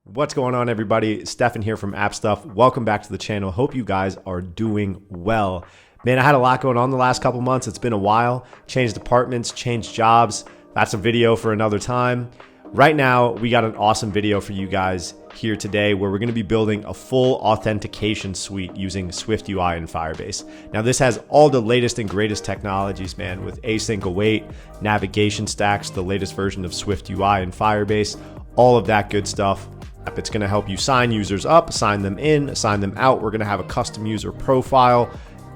What's going on, everybody? Stefan here from App Stuff. Welcome back to the channel. Hope you guys are doing well. Man, I had a lot going on the last couple months. It's been a while. Changed departments, changed jobs. That's a video for another time. Right now, we got an awesome video for you guys here today where we're going to be building a full authentication suite using SwiftUI and Firebase. Now, this has all the latest and greatest technologies, man, with async await, navigation stacks, the latest version of SwiftUI and Firebase, all of that good stuff. It's going to help you sign users up, sign them in, sign them out. We're going to have a custom user profile,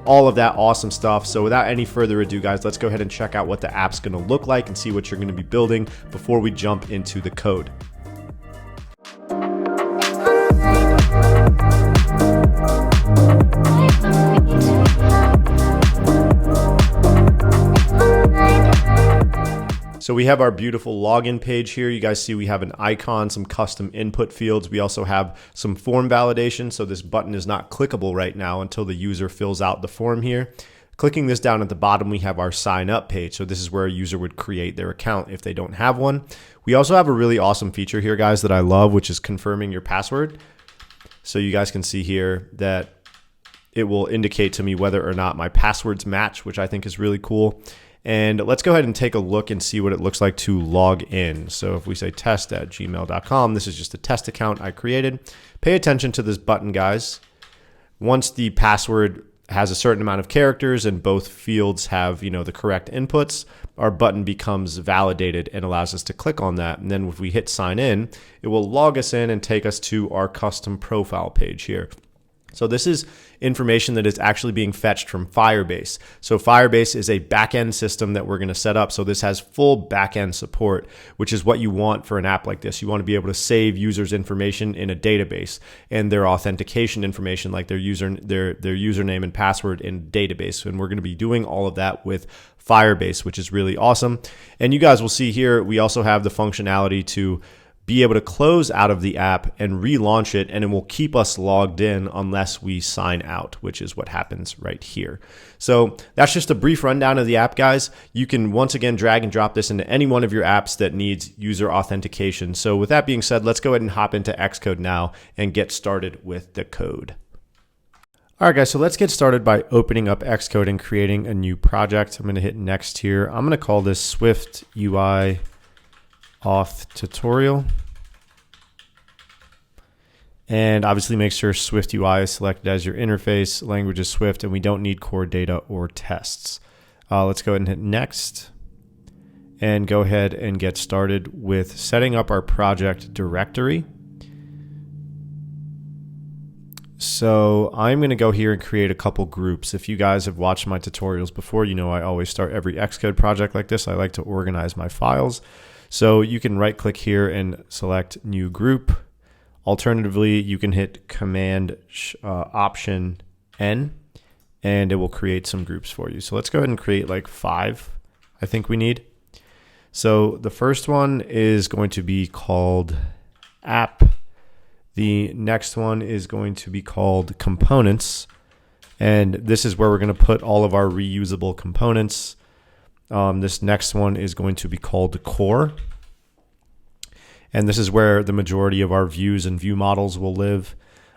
all of that awesome stuff. So without any further ado, guys, let's go ahead and check out what the app's going to look like and see what you're going to be building before we jump into the code. So we have our beautiful login page here. You guys see we have an icon, some custom input fields. We also have some form validation. So this button is not clickable right now until the user fills out the form here. Clicking this down at the bottom, we have our sign up page. So this is where a user would create their account if they don't have one. We also have a really awesome feature here, guys, that I love, which is confirming your password. So you guys can see here that it will indicate to me whether or not my passwords match, which I think is really cool. And let's go ahead and take a look and see what it looks like to log in. So if we say test@gmail.com, this is just a test account I created. Pay attention to this button, guys. Once the password has a certain amount of characters and both fields have, the correct inputs, our button becomes validated and allows us to click on that. And then if we hit sign in, it will log us in and take us to our custom profile page here. So this is information that is actually being fetched from Firebase. So Firebase is a backend system that we're going to set up. So this has full backend support, which is what you want for an app like this. You want to be able to save users' information in a database and their authentication information, like their username and password in a database. And we're going to be doing all of that with Firebase, which is really awesome. And you guys will see here, we also have the functionality to be able to close out of the app and relaunch it, and it will keep us logged in unless we sign out, which is what happens right here. So that's just a brief rundown of the app, guys. You can once again drag and drop this into any one of your apps that needs user authentication. So with that being said, let's go ahead and hop into Xcode now and get started with the code. All right, guys, so let's get started by opening up Xcode and creating a new project. I'm going to hit next here. I'm going to call this SwiftUI auth tutorial, and obviously make sure SwiftUI is selected as your interface, language is Swift, and we don't need core data or tests. Let's go ahead and hit next and go ahead and get started with setting up our project directory. So I'm going to go here and create a couple groups. If you guys have watched my tutorials before, you know I always start every Xcode project like this. I like to organize my files. So you can right click here and select new group. Alternatively, you can hit Command Option N and it will create some groups for you. So let's go ahead and create like 5, I think we need. So the first one is going to be called App. The next one is going to be called Components. And this is where we're going to put all of our reusable components. This next one is going to be called Core. And this is where the majority of our views and view models will live.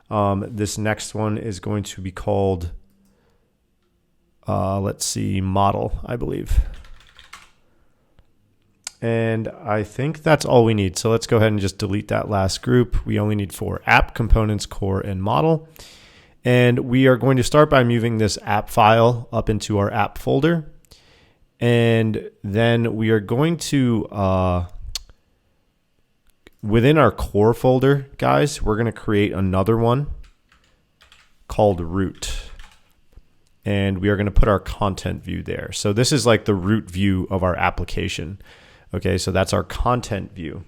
This next one is going to be called, Model, I believe. And I think that's all we need. So let's go ahead and just delete that last group. We only need 4: App, Components, Core, and Model. And we are going to start by moving this app file up into our app folder. And then we are going to, within our core folder, guys, we're going to create another one called root. And we are going to put our content view there. So this is like the root view of our application. Okay, so that's our content view.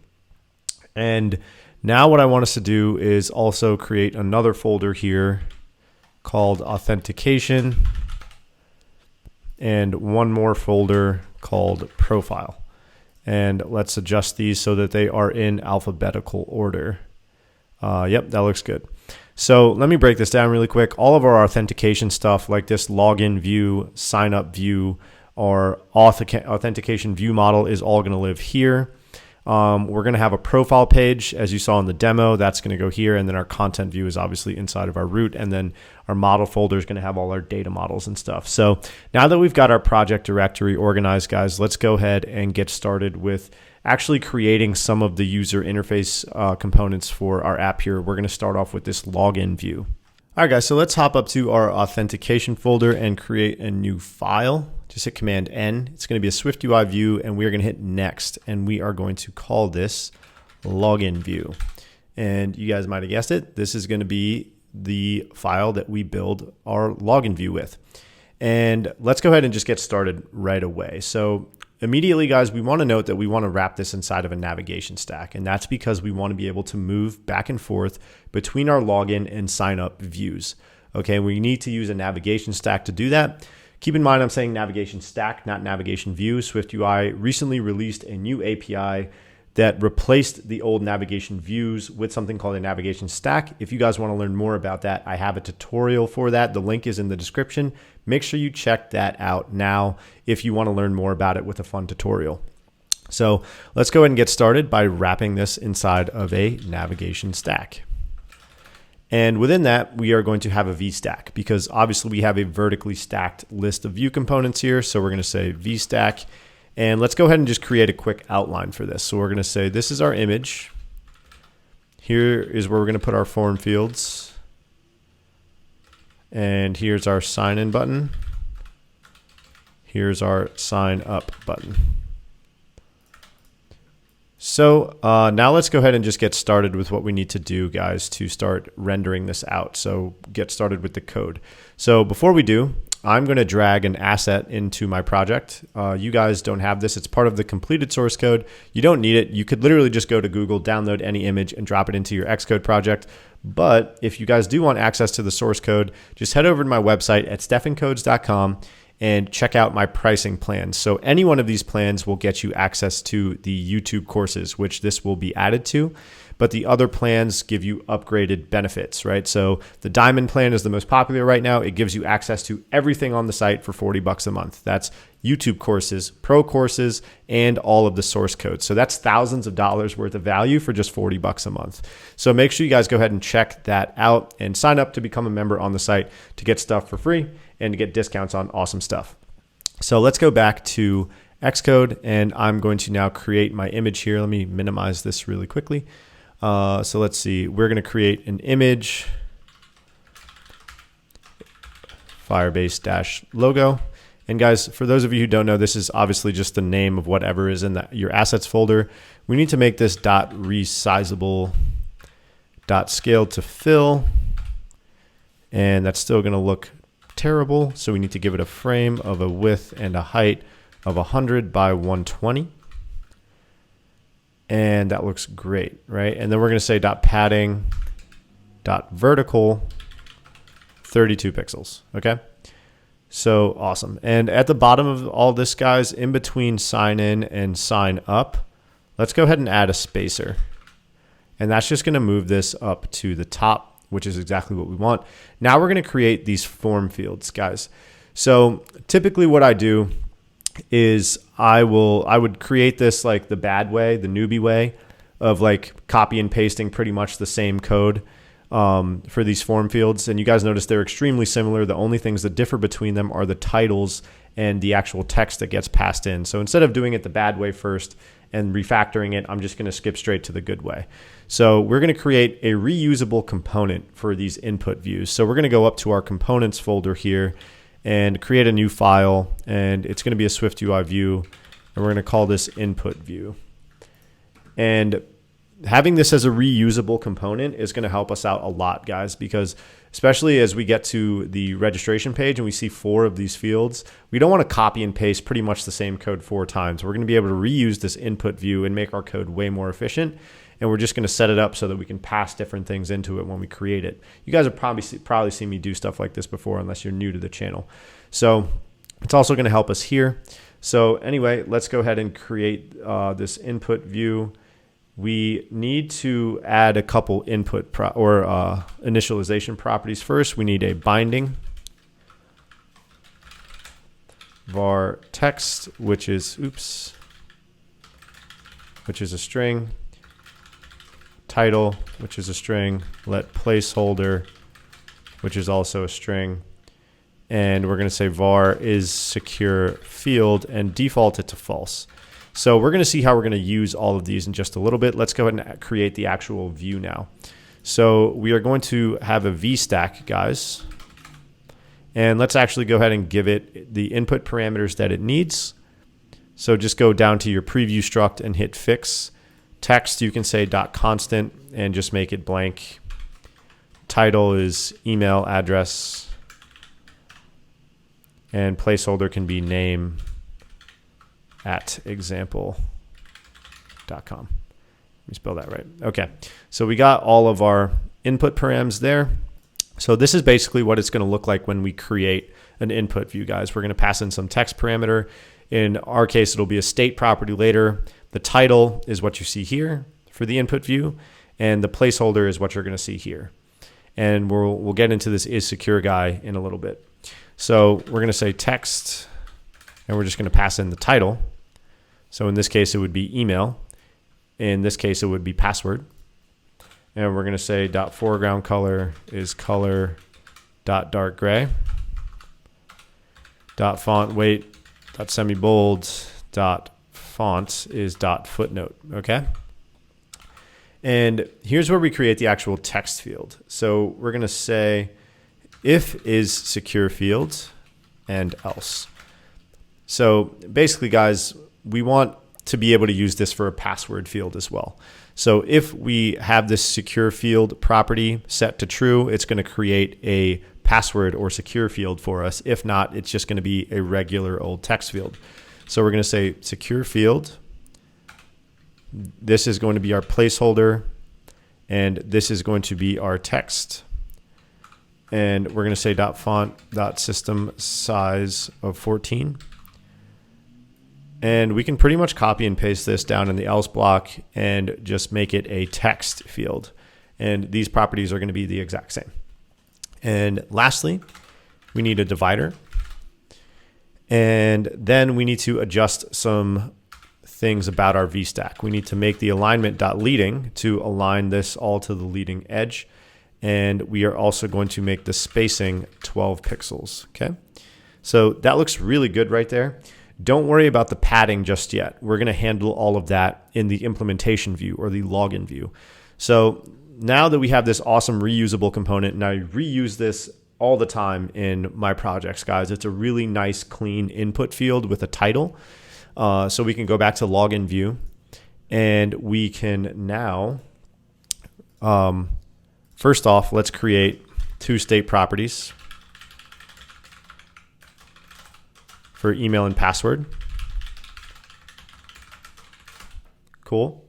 And now what I want us to do is also create another folder here called Authentication, and one more folder called Profile. And let's adjust these so that they are in alphabetical order. Yep, that looks good. So let me break this down really quick. All of our authentication stuff, like this login view, sign up view, our authentication view model, is all going to live here. We're going to have a profile page, as you saw in the demo. That's going to go here, and then our content view is obviously inside of our root, and then our model folder is going to have all our data models and stuff. So now that we've got our project directory organized, guys, let's go ahead and get started with actually creating some of the user interface components for our app here. We're going to start off with this login view. All right, guys, so let's hop up to our authentication folder and create a new file. Just hit Command N. It's going to be a SwiftUI view, and we're going to hit next, and we are going to call this login view. And you guys might have guessed it. This is going to be the file that we build our login view with. And let's go ahead and just get started right away. So immediately, guys, we want to note that we want to wrap this inside of a navigation stack. And that's because we want to be able to move back and forth between our login and sign up views. Okay, we need to use a navigation stack to do that. Keep in mind, I'm saying navigation stack, not navigation view. SwiftUI recently released a new API that replaced the old navigation views with something called a navigation stack. If you guys want to learn more about that, I have a tutorial for that. The link is in the description. Make sure you check that out now if you want to learn more about it with a fun tutorial. So let's go ahead and get started by wrapping this inside of a navigation stack. And within that, we are going to have a VStack because obviously we have a vertically stacked list of view components here. So we're going to say VStack, and let's go ahead and just create a quick outline for this. So we're going to say this is our image. Here is where we're going to put our form fields. And here's our sign in button. Here's our sign up button. So now let's go ahead and just get started with what we need to do, guys, to start rendering this out. So get started with the code. So before we do, I'm going to drag an asset into my project. You guys don't have this. It's part of the completed source code. You don't need it. You could literally just go to Google, download any image, and drop it into your Xcode project. But if you guys do want access to the source code, just head over to my website at stephancodes.com and check out my pricing plans. So any one of these plans will get you access to the YouTube courses, which this will be added to. But the other plans give you upgraded benefits, right? So the Diamond plan is the most popular right now. It gives you access to everything on the site for $40 a month. That's YouTube courses, pro courses, and all of the source code. So that's thousands of dollars worth of value for just $40 a month. So make sure you guys go ahead and check that out and sign up to become a member on the site to get stuff for free and to get discounts on awesome stuff. So let's go back to Xcode, and I'm going to now create my image here. Let me minimize this really quickly. So let's see, we're going to create an image, Firebase -logo. And guys, for those of you who don't know, this is obviously just the name of whatever is in your assets folder. We need to make this .resizable .scale to fill, and that's still going to look terrible. So we need to give it a frame of a width and a height of 100 by 120. And that looks great, right? And then we're going to say .padding .vertical 32 pixels, okay? So awesome. And at the bottom of all this, guys, in between sign in and sign up, let's go ahead and add a spacer. And that's just going to move this up to the top, which is exactly what we want. Now we're going to create these form fields, guys. So typically what I do is I would create this like the bad way, the newbie way of like copy and pasting pretty much the same code for these form fields. And you guys notice they're extremely similar. The only things that differ between them are the titles and the actual text that gets passed in. So instead of doing it the bad way first and refactoring it, I'm just going to skip straight to the good way. So we're going to create a reusable component for these input views. So we're going to go up to our components folder here and create a new file, and it's going to be a SwiftUI view, and we're going to call this input view. And having this as a reusable component is going to help us out a lot, guys, because especially as we get to the registration page and we see 4 of these fields, we don't want to copy and paste pretty much the same code 4 times. We're going to be able to reuse this input view and make our code way more efficient. And we're just going to set it up so that we can pass different things into it when we create it. You guys have probably seen me do stuff like this before, unless you're new to the channel. So it's also going to help us here. So anyway, let's go ahead and create this input view. We need to add a couple input initialization properties first. We need a binding var text, which is, which is a string, title, which is a string, let placeholder, which is also a string, and we're going to say var is secure field and default it to false. So we're going to see how we're going to use all of these in just a little bit. Let's go ahead and create the actual view now. So we are going to have a VStack, guys. And let's actually go ahead and give it the input parameters that it needs. So just go down to your preview struct and hit fix. Text, you can say .constant and just make it blank. Title is email address. And placeholder can be name at example.com. Let me spell that right. Okay, so we got all of our input params there. So this is basically what it's going to look like when we create an input view, guys. We're going to pass in some text parameter. In our case, it'll be a state property later. The title is what you see here for the input view, and the placeholder is what you're going to see here. And we'll get into this is secure guy in a little bit. So we're going to say text, and we're just going to pass in the title. So in this case, it would be email. In this case, it would be password. And we're going to say .foreground color is color .dark gray. .font weight .semi-bold .font is .footnote. Okay. And here's where we create the actual text field. So we're going to say if is secure field and else. So basically, guys, we want to be able to use this for a password field as well. So if we have this secure field property set to true, it's going to create a password or secure field for us. If not, it's just going to be a regular old text field. So we're going to say secure field. This is going to be our placeholder, and this is going to be our text. And we're going to say .font .system size of 14. And we can pretty much copy and paste this down in the else block and just make it a text field. And these properties are going to be the exact same. And lastly, we need a divider. And then we need to adjust some things about our VStack. We need to make the alignment.leading to align this all to the leading edge. And we are also going to make the spacing 12 pixels. Okay. So that looks really good right there. Don't worry about the padding just yet. We're going to handle all of that in the implementation view or the login view. So now that we have this awesome reusable component, and I reuse this all the time in my projects, guys, it's a really nice, clean input field with a title. So we can go back to login view, and we can now, first off, let's create two state properties for email and password. Cool.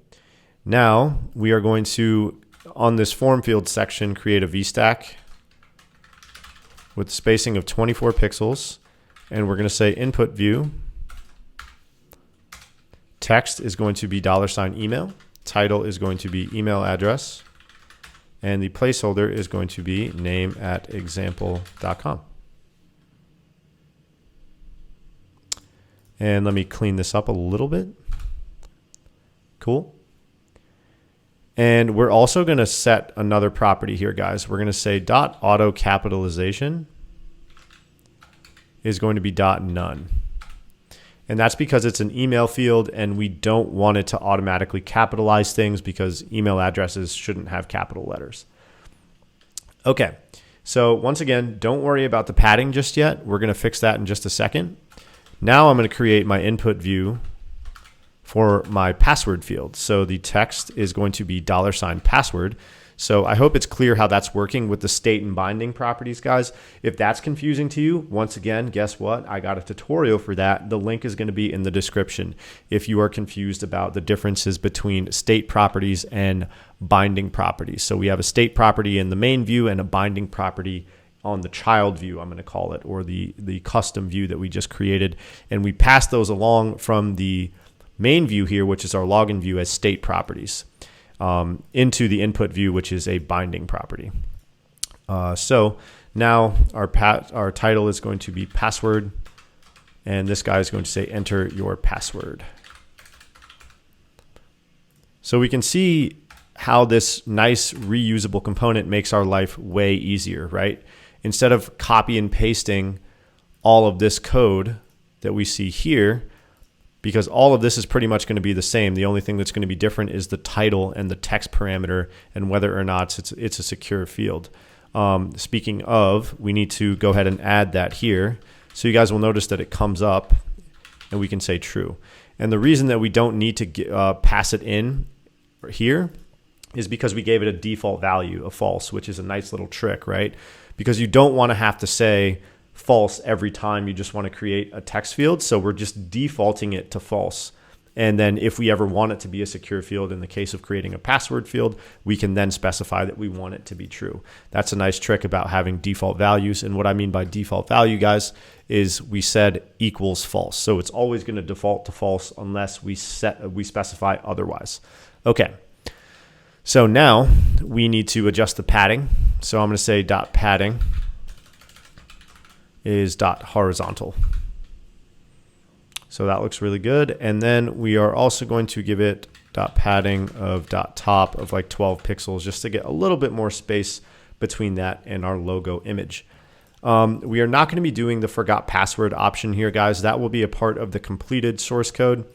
Now we are going to, on this form field section, create a VStack with spacing of 24 pixels. And we're going to say input view. Text is going to be $email. Title is going to be email address. And the placeholder is going to be name at example.com. And let me clean this up a little bit. Cool. And we're also going to set another property here, guys. We're going to say .auto capitalization is going to be .none. And that's because it's an email field and we don't want it to automatically capitalize things because email addresses shouldn't have capital letters. Okay. So once again, don't worry about the padding just yet. We're going to fix that in just a second. Now I'm going to create my input view for my password field. So the text is going to be $password. So I hope it's clear how that's working with the state and binding properties, guys. If that's confusing to you, once again, guess what? I got a tutorial for that. The link is going to be in the description if you are confused about the differences between state properties and binding properties. So we have a state property in the main view and a binding property on the child view, I'm going to call it, or the custom view that we just created. And we pass those along from the main view here, which is our login view, as state properties into the input view, which is a binding property. So now our title is going to be password, and this guy is going to say enter your password. So we can see how this nice reusable component makes our life way easier, right? Instead of copy and pasting all of this code that we see here, because all of this is pretty much going to be the same. The only thing that's going to be different is the title and the text parameter and whether or not it's a secure field. Speaking of, we need to go ahead and add that here. So you guys will notice that it comes up and we can say true. And the reason that we don't need to pass it in here is because we gave it a default value of false, which is a nice little trick, right? Because you don't want to have to say false every time you just want to create a text field. So we're just defaulting it to false. And then if we ever want it to be a secure field, in the case of creating a password field, we can then specify that we want it to be true. That's a nice trick about having default values. And what I mean by default value, guys, is we said equals false. So it's always going to default to false unless we specify otherwise. Okay. So now we need to adjust the padding. So I'm going to say dot padding is dot horizontal. So that looks really good. And then we are also going to give it dot padding of dot top of like 12 pixels just to get a little bit more space between that and our logo image. We are not going to be doing the forgot password option here, guys. That will be a part of the completed source code.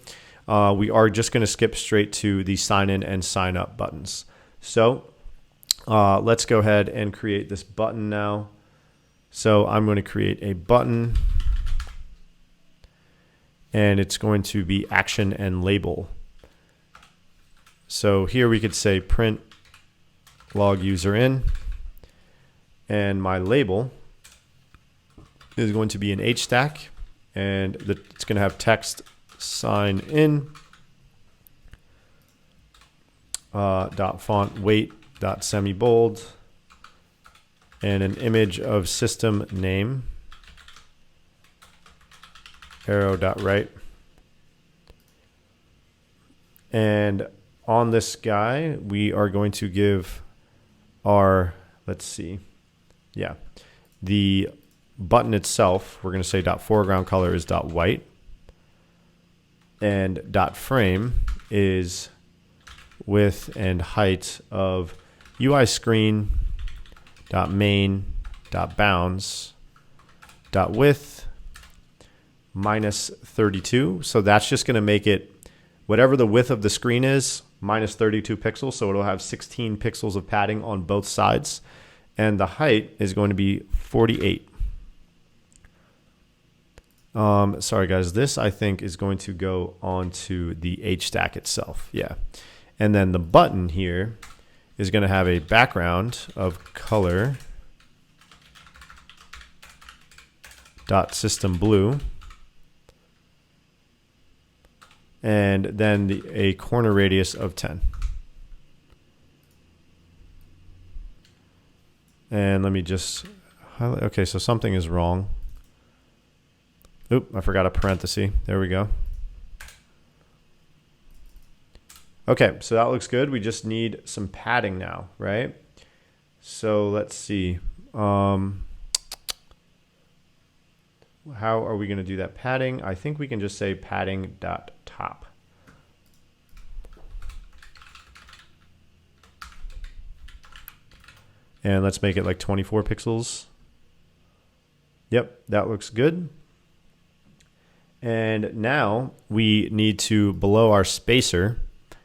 We are just going to skip straight to the sign in and sign up buttons. So let's go ahead and create this button now. So I'm going to create a button and it's going to be action and label. So here we could say print log user in, and my label is going to be an H stack, and it's going to have text sign in dot font weight dot semi bold and an image of system name arrow dot right. And on this guy we are going to give our, let's see, yeah, the button itself, we're going to say dot foreground color is dot white, and dot frame is width and height of UI screen dot main dot bounds dot width minus 32. So that's just going to make it whatever the width of the screen is minus 32 pixels. So it'll have 16 pixels of padding on both sides, and the height is going to be 48. Sorry guys, this I think is going to go onto the H stack itself. Yeah. And then the button here is going to have a background of color dot system blue, and then a corner radius of 10. And let me just highlight. Okay, so something is wrong. Oop, I forgot a parenthesis. There we go. Okay, so that looks good. We just need some padding now, right? So let's see. How are we going to do that padding? I think we can just say padding dot top. And let's make it like 24 pixels. Yep, that looks good. And now we need to, below our spacer,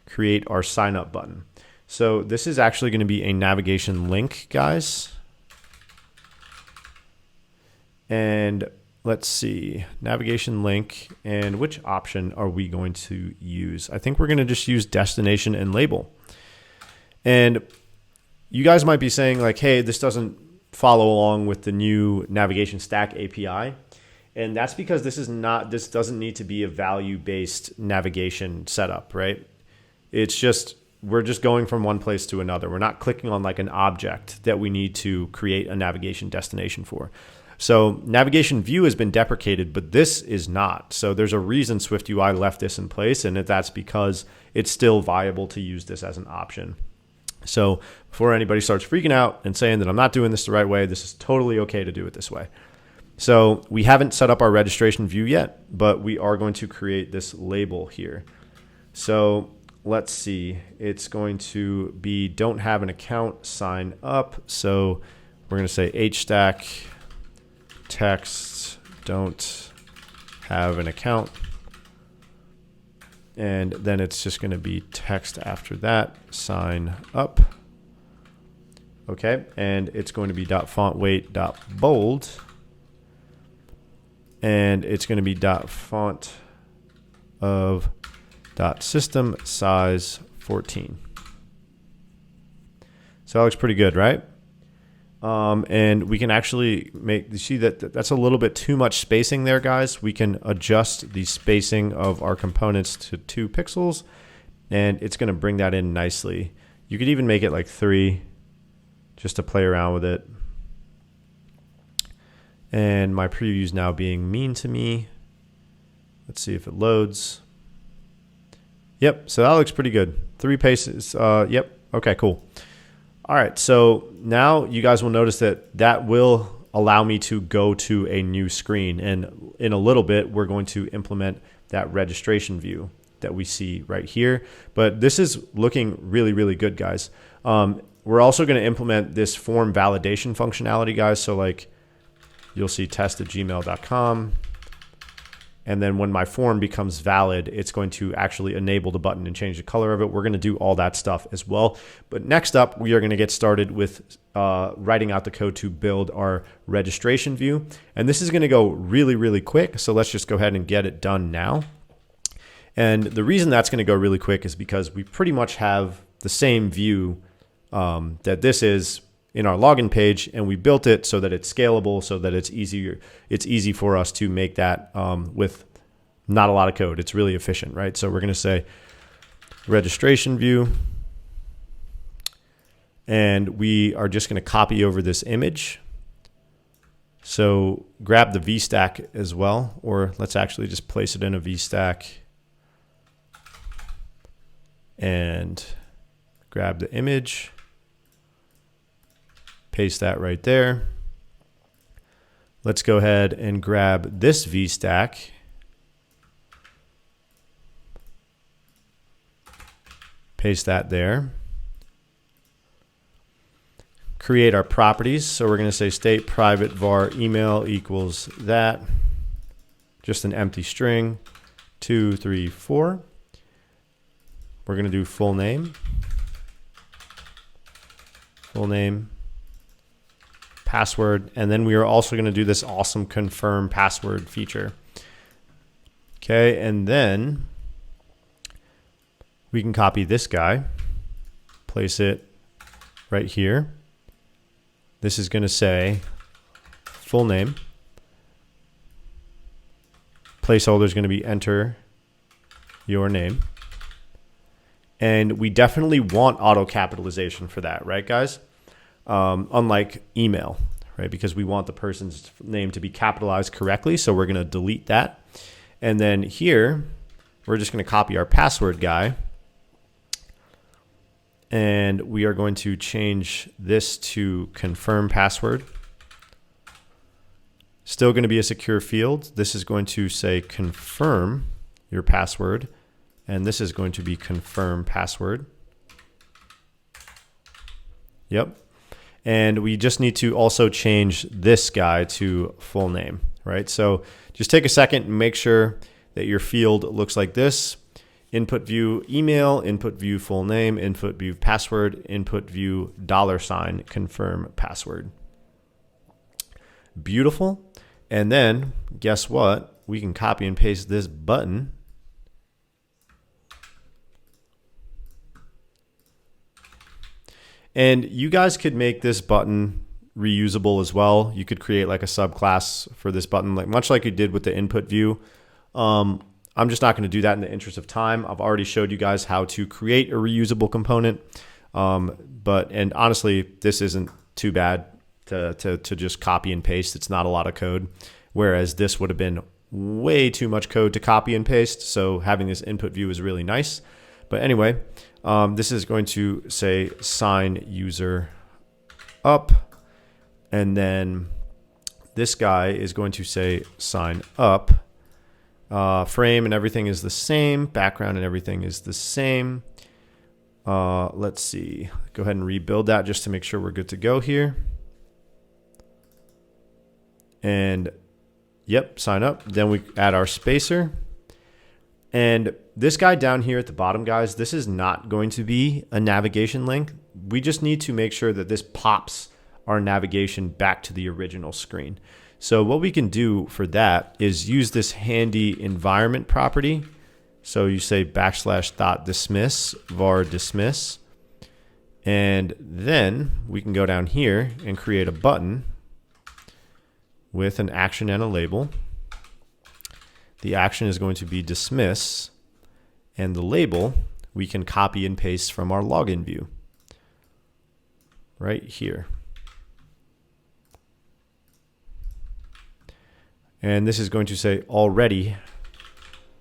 create our sign up button. So this is actually going to be a navigation link, guys. And let's see, navigation link, and which option are we going to use? I think we're going to just use destination and label. And you guys might be saying like, hey, this doesn't follow along with the new navigation stack API. And that's because this doesn't need to be a value-based navigation setup, right? It's just, we're just going from one place to another. We're not clicking on like an object that we need to create a navigation destination for. So navigation view has been deprecated, but this is not. So there's a reason SwiftUI left this in place, and that's because it's still viable to use this as an option. So before anybody starts freaking out and saying that I'm not doing this the right way, this is totally okay to do it this way. So we haven't set up our registration view yet, but we are going to create this label here. So let's see, it's going to be don't have an account, sign up. So we're going to say hstack text don't have an account. And then it's just going to be text after that, sign up. Okay, and it's going to be .font weight .bold. And it's going to be .font of .system size 14. So that looks pretty good, right? And we can actually make, you see that that's a little bit too much spacing there, guys. We can adjust the spacing of our components to 2 pixels, and it's going to bring that in nicely. You could even make it like 3 just to play around with it. And my preview is now being mean to me. Let's see if it loads. Yep, so that looks pretty good. 3 paces, yep, okay, cool. All right, so now you guys will notice that that will allow me to go to a new screen. And in a little bit, we're going to implement that registration view that we see right here. But this is looking really, really good, guys. We're also going to implement this form validation functionality, guys. So like you'll see test@gmail.com. And then when my form becomes valid, it's going to actually enable the button and change the color of it. We're going to do all that stuff as well. But next up, we are going to get started with writing out the code to build our registration view. And this is going to go really, really quick. So let's just go ahead and get it done now. And the reason that's going to go really quick is because we pretty much have the same view that this is in our login page, and we built it so that it's scalable, so that it's easy for us to make that with not a lot of code. It's really efficient, right? So we're going to say registration view, and we are just going to copy over this image. So grab the VStack as well, or let's actually just place it in a VStack and grab the image. Paste that right there. Let's go ahead and grab this VStack. Paste that there. Create our properties. So we're going to say state private var email equals that. Just an empty string. 2, 3, 4. We're going to do full name. Full name. Password, and then we are also going to do this awesome confirm password feature. Okay, and then we can copy this guy, place it right here. This is going to say full name. Placeholder is going to be enter your name. And we definitely want auto capitalization for that, right, guys? Unlike email, right? Because we want the person's name to be capitalized correctly. So we're going to delete that. And then here, we're just going to copy our password guy. And we are going to change this to confirm password. Still going to be a secure field. This is going to say confirm your password. And this is going to be confirm password. Yep. And we just need to also change this guy to full name, right? So just take a second and make sure that your field looks like this. Input view email, input view full name, input view password, input view $ confirm password. Beautiful. And then guess what? We can copy and paste this button. And you guys could make this button reusable as well. You could create like a subclass for this button, like much like you did with the input view. I'm just not going to do that in the interest of time. I've already showed you guys how to create a reusable component. And honestly, this isn't too bad to just copy and paste. It's not a lot of code, whereas this would have been way too much code to copy and paste. So having this input view is really nice. But anyway, this is going to say sign user up. And then this guy is going to say sign up. Frame and everything is the same. Background and everything is the same. Let's see, go ahead and rebuild that just to make sure we're good to go here. And yep, sign up. Then we add our spacer. And this guy down here at the bottom, guys, this is not going to be a navigation link. We just need to make sure that this pops our navigation back to the original screen. So what we can do for that is use this handy environment property. So you say \dismiss var dismiss. And then we can go down here and create a button with an action and a label. The action is going to be dismiss, and the label we can copy and paste from our login view right here. And this is going to say already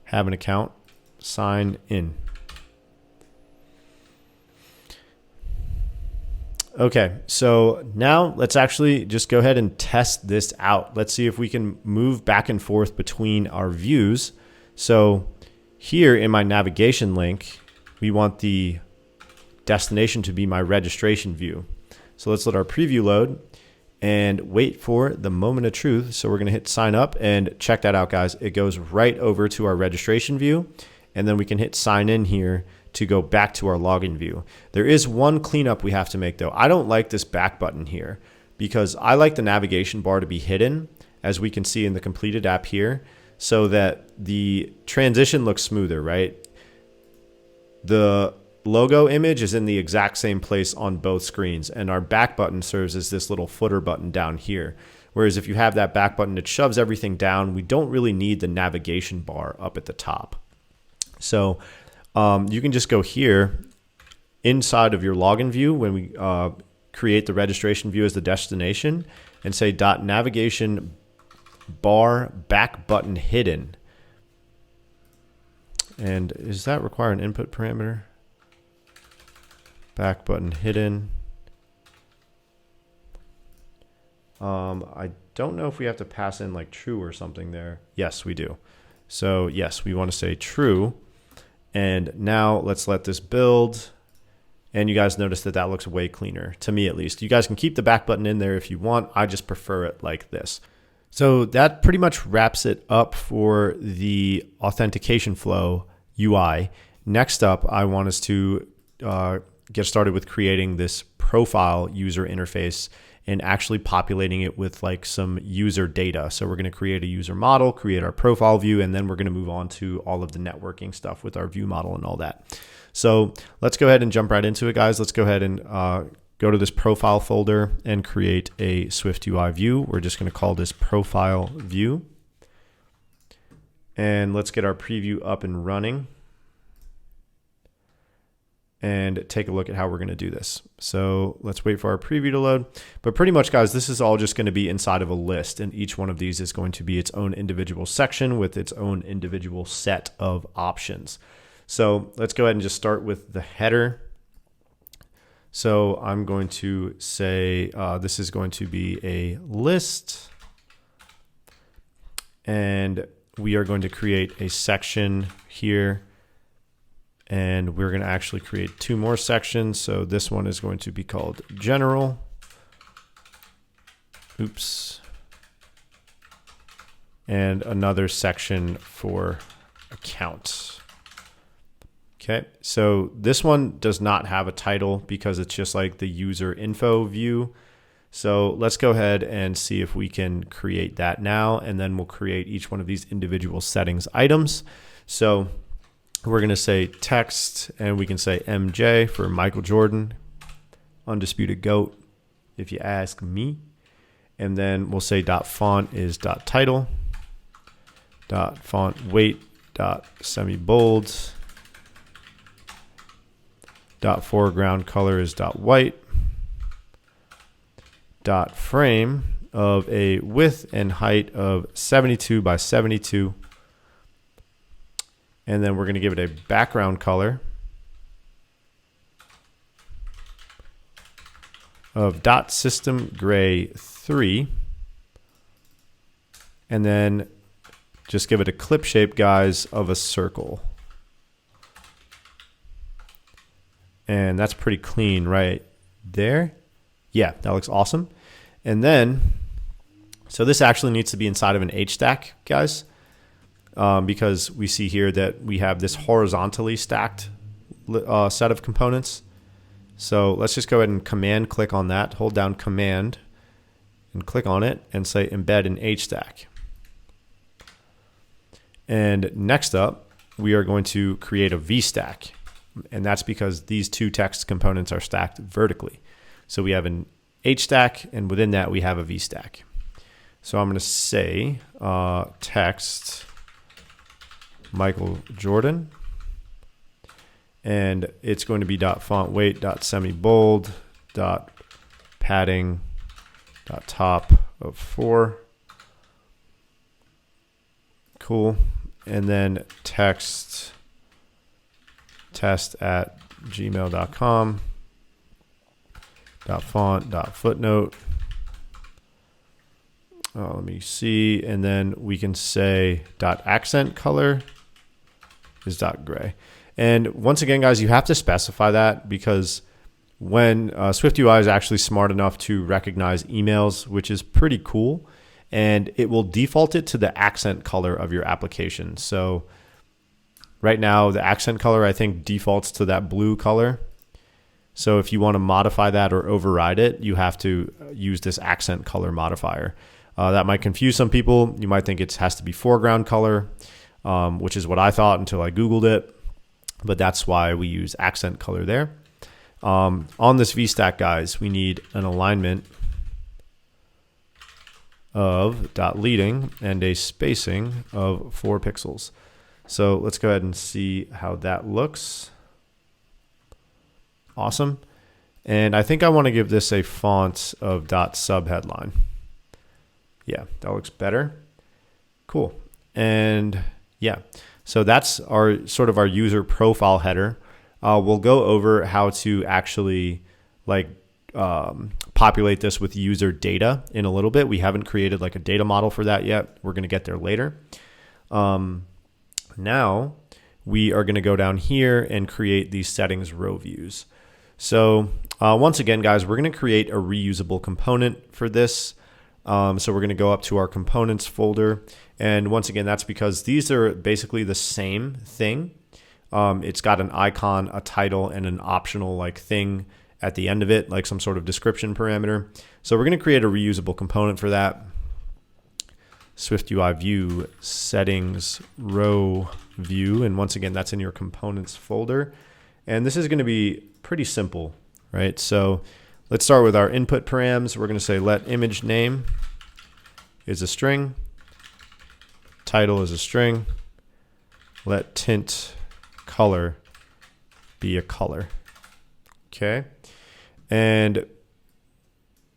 have an account, sign in. Okay, so now let's actually just go ahead and test this out. Let's see if we can move back and forth between our views. So here in my navigation link, we want the destination to be my registration view. So let's let our preview load and wait for the moment of truth. So we're going to hit sign up, and check that out, guys. It goes right over to our registration view, and then we can hit sign in here to go back to our login view. There is one cleanup we have to make though. I don't like this back button here because I like the navigation bar to be hidden, as we can see in the completed app here, so that the transition looks smoother, right? The logo image is in the exact same place on both screens, and our back button serves as this little footer button down here. Whereas if you have that back button, it shoves everything down. We don't really need the navigation bar up at the top. So you can just go here inside of your login view when we create the registration view as the destination, and say .navigation bar back button hidden. And does that require an input parameter? Back button hidden. I don't know if we have to pass in like true or something there. Yes, we do. So yes, we want to say true. And now let's let this build. And you guys notice that that looks way cleaner, to me at least. You guys can keep the back button in there if you want. I just prefer it like this. So that pretty much wraps it up for the authentication flow UI. Next up, I want us to get started with creating this profile user interface and actually populating it with like some user data. So we're going to create a user model, create our profile view, and then we're going to move on to all of the networking stuff with our view model and all that. So let's go ahead and jump right into it, guys. Let's go ahead and go to this profile folder and create a SwiftUI view. We're just going to call this profile view. And let's get our preview up and running and take a look at how we're going to do this. So let's wait for our preview to load. But pretty much, guys, this is all just going to be inside of a list, and each one of these is going to be its own individual section with its own individual set of options. So let's go ahead and just start with the header. So I'm going to say this is going to be a list, and we are going to create a section here. And we're going to actually create two more sections. So this one is going to be called general. Oops. And another section for account. Okay, so this one does not have a title because it's just like the user info view. So let's go ahead and see if we can create that now, and then we'll create each one of these individual settings items. So we're going to say text, and we can say MJ for Michael Jordan, undisputed GOAT, if you ask me. And then we'll say .font is .title, .font weight, .semi-bold, .foreground color is .white, .frame of a width and height of 72 by 72. And then we're going to give it a background color of .system gray 3. And then just give it a clip shape, guys, of a circle. And that's pretty clean right there. Yeah, that looks awesome. And then, so this actually needs to be inside of an H stack, guys, because we see here that we have this horizontally stacked set of components. So let's just go ahead and command click on that, hold down command and click on it and say embed in H stack. And next up, we are going to create a V stack. And that's because these two text components are stacked vertically. So we have an H stack, and within that we have a V stack. So I'm going to say text Michael Jordan, and it's going to be .font weight, .semi-bold, .padding, .top of 4. Cool. And then text test@gmail.com, .font, .footnote. Let me see. And then we can say .accent color is .gray. And once again, guys, you have to specify that because when SwiftUI is actually smart enough to recognize emails, which is pretty cool, and it will default it to the accent color of your application. So right now, the accent color, I think, defaults to that blue color. So if you want to modify that or override it, you have to use this accent color modifier. That might confuse some people. You might think it has to be foreground color, which is what I thought until I Googled it. But that's why we use accent color there. On this VStack, guys, we need an alignment of .leading and a spacing of 4 pixels. So let's go ahead and see how that looks. Awesome. And I think I want to give this a font of .subheadline. Yeah, that looks better. Cool. And yeah, so that's our sort of our user profile header. We'll go over how to actually populate this with user data in a little bit. We haven't created like a data model for that yet. We're going to get there later. Now we are going to go down here and create these settings row views. So once again, guys, we're going to create a reusable component for this. So we're going to go up to our components folder. And once again, that's because these are basically the same thing. It's got an icon, a title, and an optional like thing at the end of it, like some sort of description parameter. So we're going to create a reusable component for that. SwiftUI view settings row view. And once again, that's in your components folder. And this is going to be pretty simple, right? So let's start with our input params. We're going to say let image name is a string, title is a string, let tint color be a color. Okay. And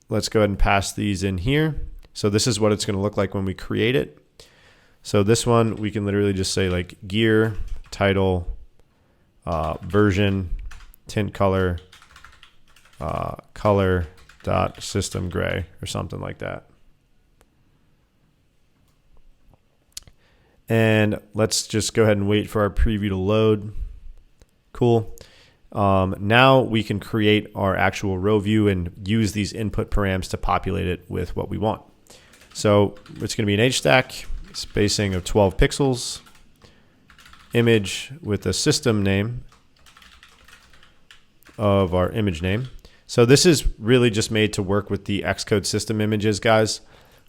let's go ahead and pass these in here. So this is what it's going to look like when we create it. So this one, we can literally just say like gear, title, version, tint color, color dot system gray or something like that. And let's just go ahead and wait for our preview to load. Cool. Now we can create our actual row view and use these input params to populate it with what we want. So it's going to be an H stack, spacing of 12 pixels, image with a system name of our image name. So this is really just made to work with the Xcode system images, guys.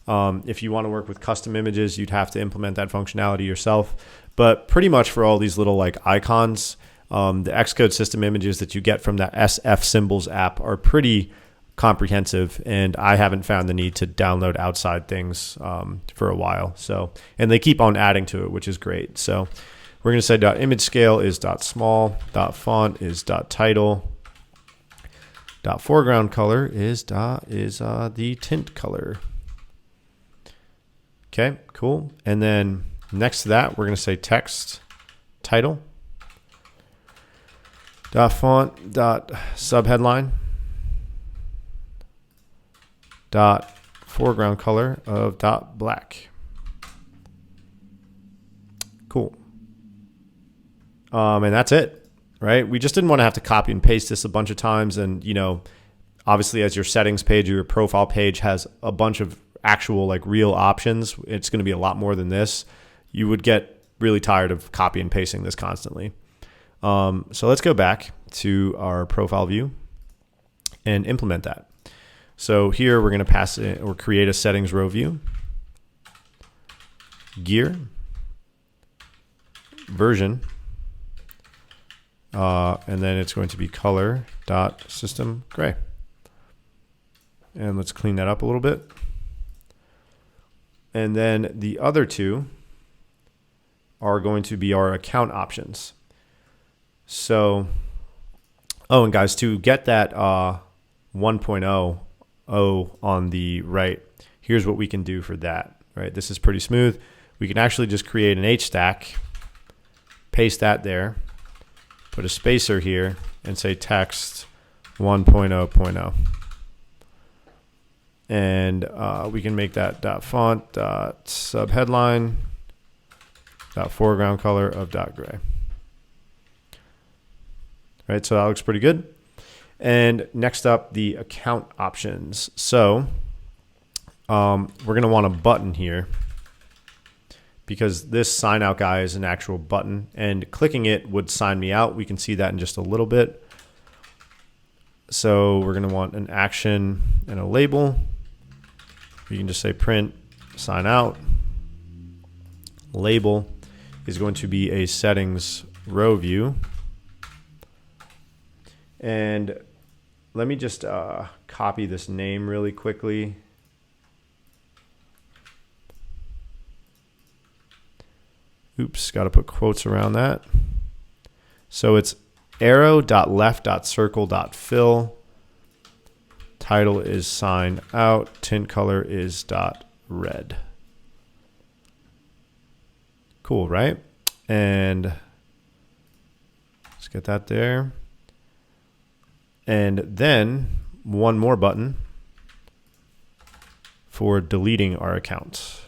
If you want to work with custom images, you'd have to implement that functionality yourself. But pretty much for all these little like icons, the Xcode system images that you get from that SF Symbols app are pretty comprehensive, and I haven't found the need to download outside things for a while. So, and they keep on adding to it, which is great. So we're going to say .image scale is .small, .font is .title, .foreground color is the tint color. Okay, cool. And then next to that, we're going to say text title, .font, .subheadline, .foreground color of .black. Cool. And that's it. right? We just didn't want to have to copy and paste this a bunch of times. And, you know, obviously as your settings page or your profile page has a bunch of actual like real options, it's going to be a lot more than this. You would get really tired of copy and pasting this constantly. So let's go back to our profile view and implement that. So here we're going to pass it or create a settings row view, gear, version, and then it's going to be color dot system gray. And let's clean that up a little bit. And then the other two are going to be our account options. So, oh, and guys, to get that 1.0 on the right, here's what we can do for that, right? This is pretty smooth. We can actually just create an H stack, paste that there, put a spacer here, and say text 1.0.0. And we can make that dot font, dot subheadline, dot foreground color of dot gray. Right, so that looks pretty good. And next up, the account options. So we're going to want a button here because this sign out guy is an actual button, and clicking it would sign me out. We can see that in just a little bit. So we're going to want an action and a label. We can just say print sign out. Label is going to be a settings row view. And let me just copy this name really quickly. Oops, got to put quotes around that. So it's arrow.left.circle.fill. Title is sign out. Tint color is dot red. Cool, right? And let's get that there. And then one more button for deleting our account.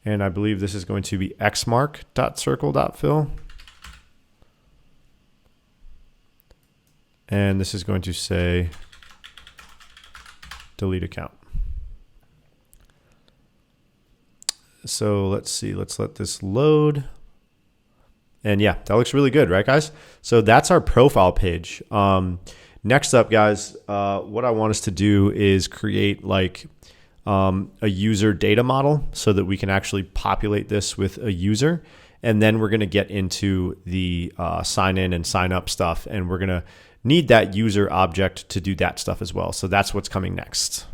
And I believe this is going to be xmark.circle.fill. And this is going to say delete account. So let's see, let's let this load. And yeah, that looks really good, right, guys? So that's our profile page. Next up, guys, what I want us to do is create like a user data model so that we can actually populate this with a user. And then we're going to get into the sign in and sign up stuff. And we're going to need that user object to do that stuff as well. So that's what's coming next.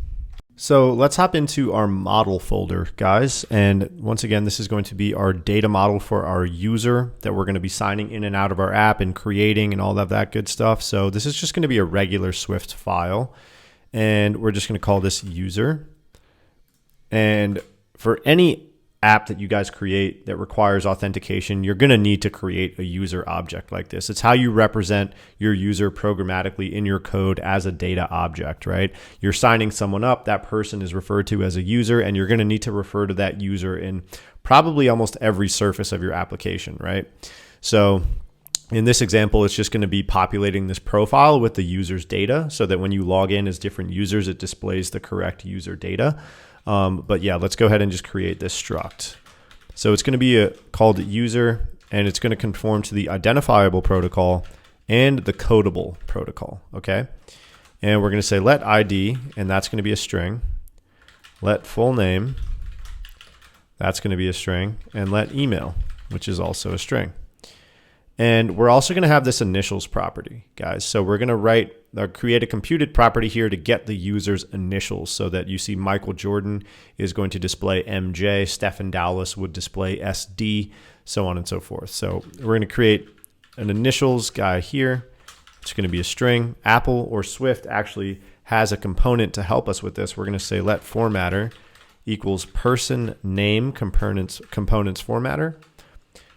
So let's hop into our model folder, guys. And once again, this is going to be our data model for our user that we're going to be signing in and out of our app and creating and all of that good stuff. So this is just going to be a regular Swift file. And we're just going to call this user. And for any app that you guys create that requires authentication, you're going to need to create a user object like this. It's how you represent your user programmatically in your code as a data object, right? You're signing someone up, that person is referred to as a user, and you're going to need to refer to that user in probably almost every surface of your application, right? So in this example, it's just going to be populating this profile with the user's data so that when you log in as different users, it displays the correct user data. But yeah, let's go ahead and just create this struct. So it's going to be called user, and it's going to conform to the identifiable protocol and the codable protocol. Okay. And we're going to say let ID, and that's going to be a string. Let full name, that's going to be a string, and let email, which is also a string. And we're also going to have this initials property, guys. So we're going to create a computed property here to get the user's initials so that you see Michael Jordan is going to display MJ, Stephen Dowlis would display SD, so on and so forth. So we're going to create an initials guy here. It's going to be a string. Apple or Swift actually has a component to help us with this. We're going to say let formatter equals person name components formatter.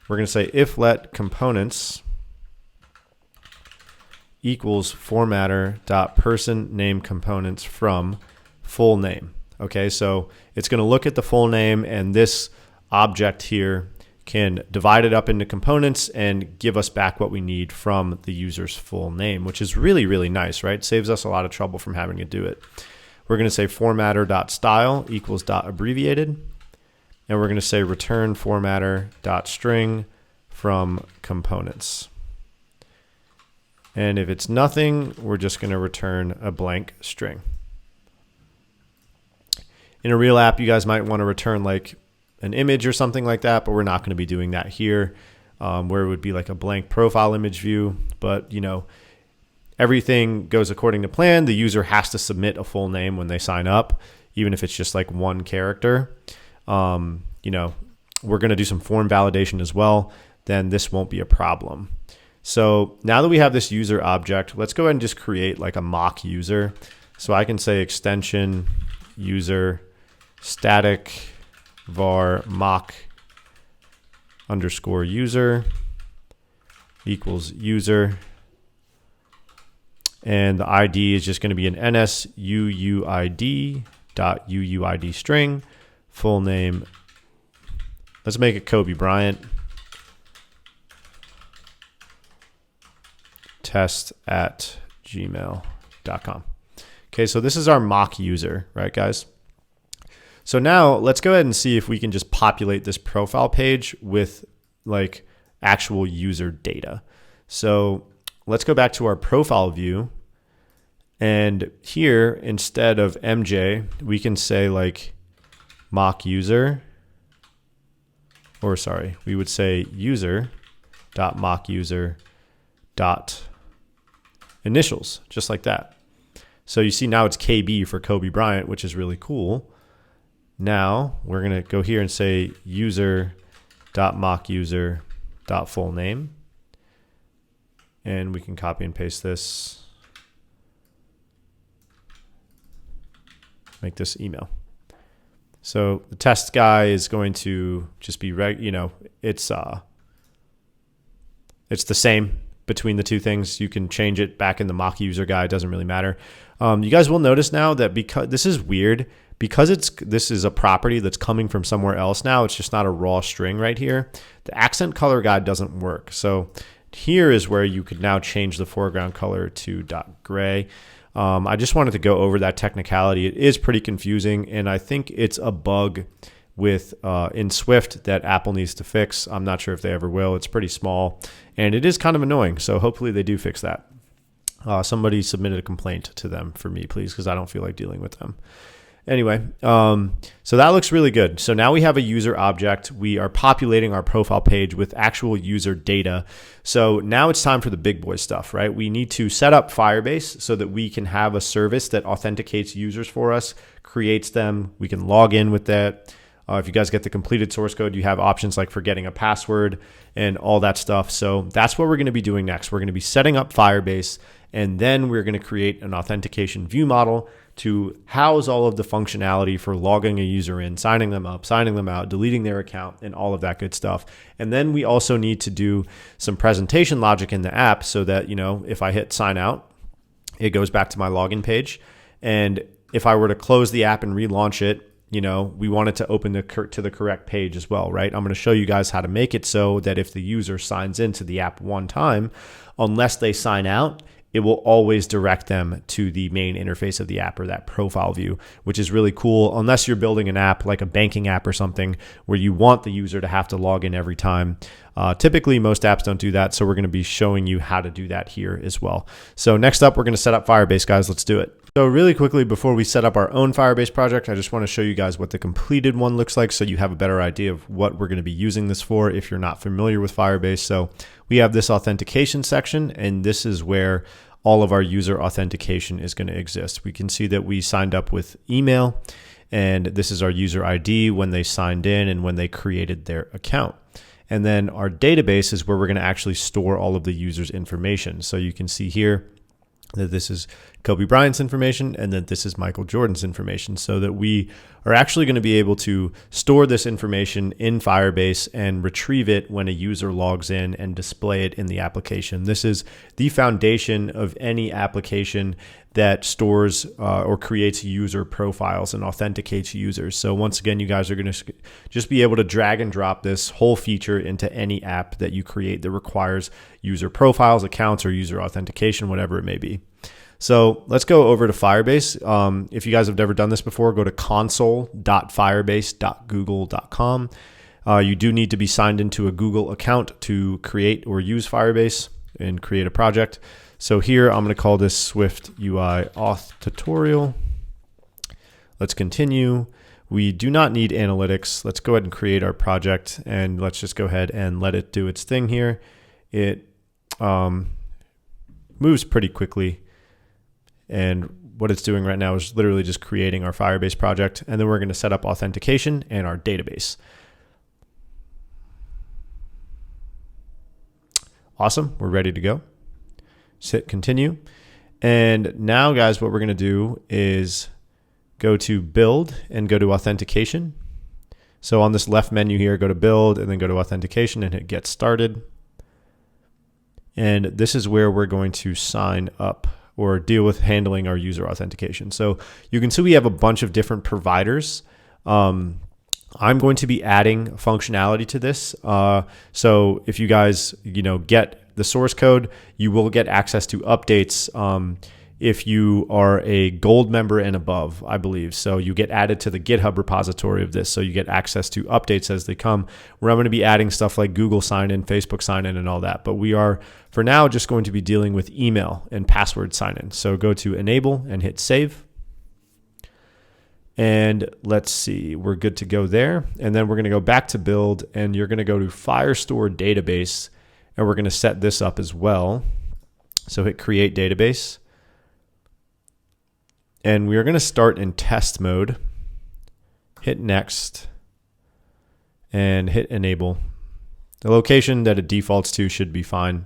We're going to say if let components equals formatter dot person name components from full name. Okay, so it's going to look at the full name, and this object here can divide it up into components and give us back what we need from the user's full name, which is really, really nice, right? Saves us a lot of trouble from having to do it. We're going to say formatter.style equals .abbreviated, and we're going to say return formatter.string from components. And if it's nothing, we're just going to return a blank string. In a real app, you guys might want to return like an image or something like that, but we're not going to be doing that here, where it would be like a blank profile image view. But you know, everything goes according to plan. The user has to submit a full name when they sign up, even if it's just like one character. You know, we're going to do some form validation as well. Then this won't be a problem. So now that we have this user object, let's go ahead and just create like a mock user. So I can say extension user static var mock underscore user equals user. And the ID is just going to be an NSUUID.UUID string, full name. Let's make it Kobe Bryant. test@gmail.com. Okay, so this is our mock user, right, guys? So now let's go ahead and see if we can just populate this profile page with like actual user data. So let's go back to our profile view. And here, instead of MJ, we can say like mock user, or sorry, we would say user.mockUser.initials, just like that. So you see now it's KB for Kobe Bryant, which is really cool. Now we're going to go here and say user.mockUser.fullname. And we can copy and paste this. Make this email. So the test guy is going to just be, you know, it's the same between the two things. You can change it back in the mock user guy. It doesn't really matter. You guys will notice now that because this is weird, because this is a property that's coming from somewhere else now, it's just not a raw string right here. The accent color guide doesn't work. So here is where you could now change the foreground color to .gray. I just wanted to go over that technicality. It is pretty confusing, and I think it's a bug with in Swift that Apple needs to fix. I'm not sure if they ever will. It's pretty small, and it is kind of annoying. So hopefully they do fix that. Somebody submitted a complaint to them for me, please, because I don't feel like dealing with them. Anyway, so that looks really good. So now we have a user object. We are populating our profile page with actual user data. So now it's time for the big boy stuff, right? We need to set up Firebase so that we can have a service that authenticates users for us, creates them. We can log in with that. If you guys get the completed source code, you have options like forgetting a password and all that stuff. So that's what we're going to be doing next. We're going to be setting up Firebase, and then we're going to create an authentication view model to house all of the functionality for logging a user in, signing them up, signing them out, deleting their account, and all of that good stuff. And then we also need to do some presentation logic in the app so that, you know, if I hit sign out, it goes back to my login page. And if I were to close the app and relaunch it, you know, we want it to open to the correct page as well, right? I'm going to show you guys how to make it so that if the user signs into the app one time, unless they sign out, it will always direct them to the main interface of the app or that profile view, which is really cool. Unless you're building an app like a banking app or something where you want the user to have to log in every time. Typically, most apps don't do that. So we're going to be showing you how to do that here as well. So next up, we're going to set up Firebase, guys. Let's do it. So really quickly, before we set up our own Firebase project, I just want to show you guys what the completed one looks like so you have a better idea of what we're going to be using this for if you're not familiar with Firebase. So we have this authentication section, and this is where all of our user authentication is going to exist. We can see that we signed up with email, and this is our user ID when they signed in and when they created their account. And then our database is where we're going to actually store all of the user's information. So you can see here that this is Kobe Bryant's information and that this is Michael Jordan's information, so that we are actually going to be able to store this information in Firebase and retrieve it when a user logs in and display it in the application. This is the foundation of any application that stores or creates user profiles and authenticates users. So once again, you guys are going to just be able to drag and drop this whole feature into any app that you create that requires user profiles, accounts, or user authentication, whatever it may be. So let's go over to Firebase. If you guys have never done this before, go to console.firebase.google.com. You do need to be signed into a Google account to create or use Firebase and create a project. So here I'm going to call this SwiftUI Auth tutorial. Let's continue. We do not need analytics. Let's go ahead and create our project, and let's just go ahead and let it do its thing here. It moves pretty quickly, and what it's doing right now is literally just creating our Firebase project, and then we're going to set up authentication and our database. Awesome, we're ready to go. Just hit continue. And now, guys, what we're going to do is go to build and go to authentication. So on this left menu here, go to build and then go to authentication and hit get started. And this is where we're going to sign up or deal with handling our user authentication. So you can see we have a bunch of different providers. I'm going to be adding functionality to this. So if you guys, get the source code, you will get access to updates if you are a gold member and above, I believe. So you get added to the GitHub repository of this. So you get access to updates as they come, where I'm going to be adding stuff like Google sign-in, Facebook sign-in, and all that. But we are, for now, just going to be dealing with email and password sign-in. So go to enable and hit save. And let's see, we're good to go there. And then we're going to go back to build, and you're going to go to Firestore database, and we're going to set this up as well. So hit create database. And we are going to start in test mode. Hit next and hit enable. The location that it defaults to should be fine.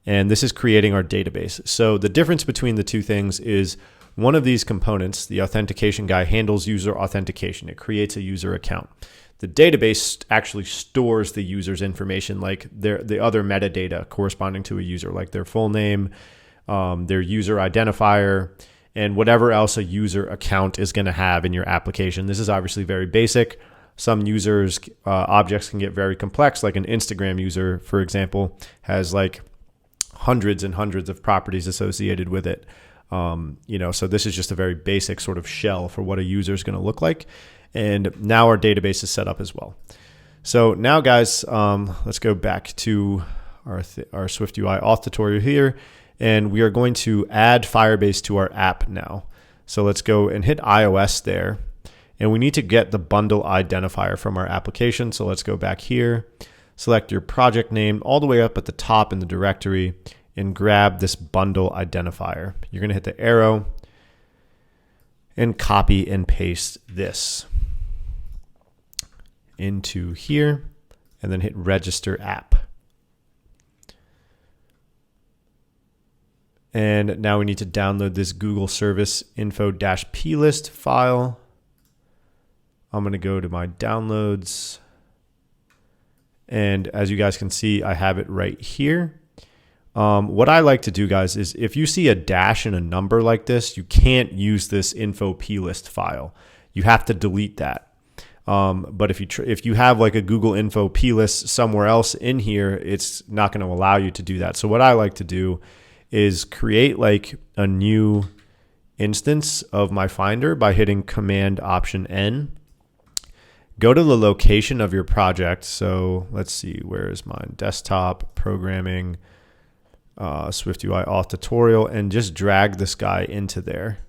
And this is creating our database. So the difference between the two things is one of these components, the authentication guy, handles user authentication. It creates a user account. The database actually stores the user's information, like the other metadata corresponding to a user, like their full name, their user identifier, and whatever else a user account is going to have in your application. This is obviously very basic. Some users' objects can get very complex, like an Instagram user, for example, has like hundreds and hundreds of properties associated with it. So this is just a very basic sort of shell for what a user is going to look like. And now our database is set up as well. So now, guys, let's go back to our SwiftUI auth tutorial here. And we are going to add Firebase to our app now. So let's go and hit iOS there. And we need to get the bundle identifier from our application. So let's go back here, select your project name all the way up at the top in the directory, and grab this bundle identifier. You're going to hit the arrow and copy and paste this into here, and then hit register app. And now we need to download this Google service info-plist file. I'm going to go to my downloads. And as you guys can see, I have it right here. What I like to do, guys, is if you see a dash and a number like this, you can't use this info-plist file. You have to delete that. But if you have like a Google info plist somewhere else in here, it's not going to allow you to do that. So what I like to do is create like a new instance of my Finder by hitting Command Option N. Go to the location of your project. So let's see, where is mine? Desktop, programming, SwiftUI auth tutorial, and just drag this guy into there.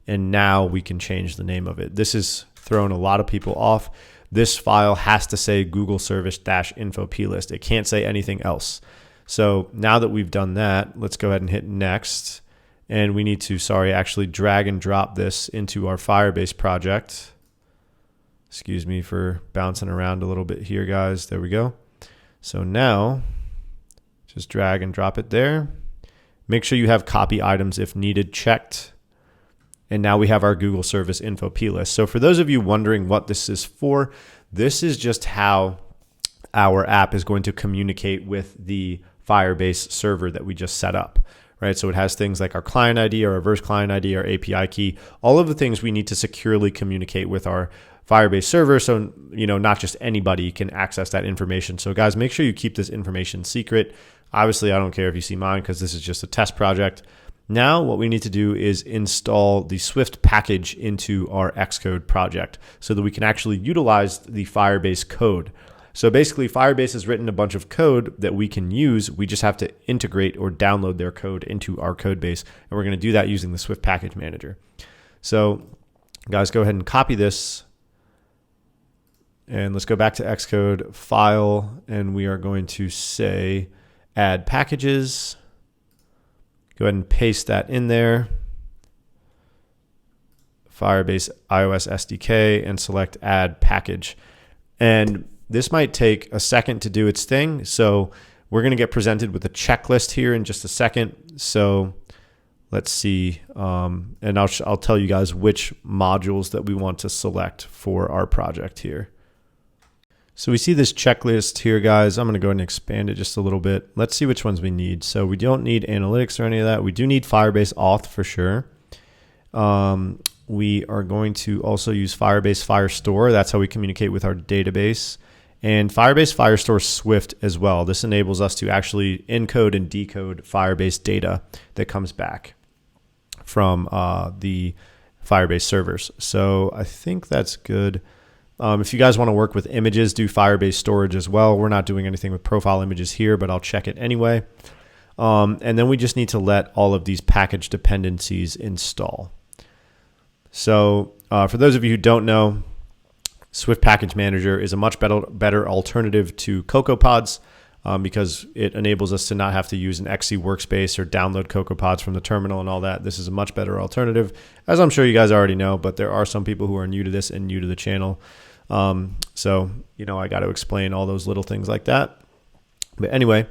And now we can change the name of it. This has thrown a lot of people off. This file has to say Google service-info plist. It can't say anything else. So now that we've done that, let's go ahead and hit next. And we need to, actually drag and drop this into our Firebase project. Excuse me for bouncing around a little bit here, guys. There we go. So now, just drag and drop it there. Make sure you have copy items if needed checked. And now we have our Google service info plist. So for those of you wondering what this is for, this is just how our app is going to communicate with the Firebase server that we just set up, right? So it has things like our client ID, our reverse client ID, our API key, all of the things we need to securely communicate with our Firebase server. So, not just anybody can access that information. So guys, make sure you keep this information secret. Obviously, I don't care if you see mine because this is just a test project. Now what we need to do is install the Swift package into our Xcode project so that we can actually utilize the Firebase code. So basically, Firebase has written a bunch of code that we can use. We just have to integrate or download their code into our code base. And we're going to do that using the Swift package manager. So guys, go ahead and copy this. And let's go back to Xcode, file, and we are going to say add packages. Go ahead and paste that in there. Firebase iOS SDK and select add package. And this might take a second to do its thing. So we're going to get presented with a checklist here in just a second. So let's see. And I'll tell you guys which modules that we want to select for our project here. So we see this checklist here, guys. I'm going to go ahead and expand it just a little bit. Let's see which ones we need. So we don't need analytics or any of that. We do need Firebase auth for sure. We are going to also use Firebase Firestore. That's how we communicate with our database. And Firebase Firestore Swift as well. This enables us to actually encode and decode Firebase data that comes back from the Firebase servers. So I think that's good. If you guys want to work with images, do Firebase storage as well. We're not doing anything with profile images here, but I'll check it anyway. And then we just need to let all of these package dependencies install. So for those of you who don't know, Swift Package Manager is a much better alternative to CocoaPods because it enables us to not have to use an XC workspace or download CocoaPods from the terminal and all that. This is a much better alternative, as I'm sure you guys already know, but there are some people who are new to this and new to the channel. So, I got to explain all those little things like that. But anyway,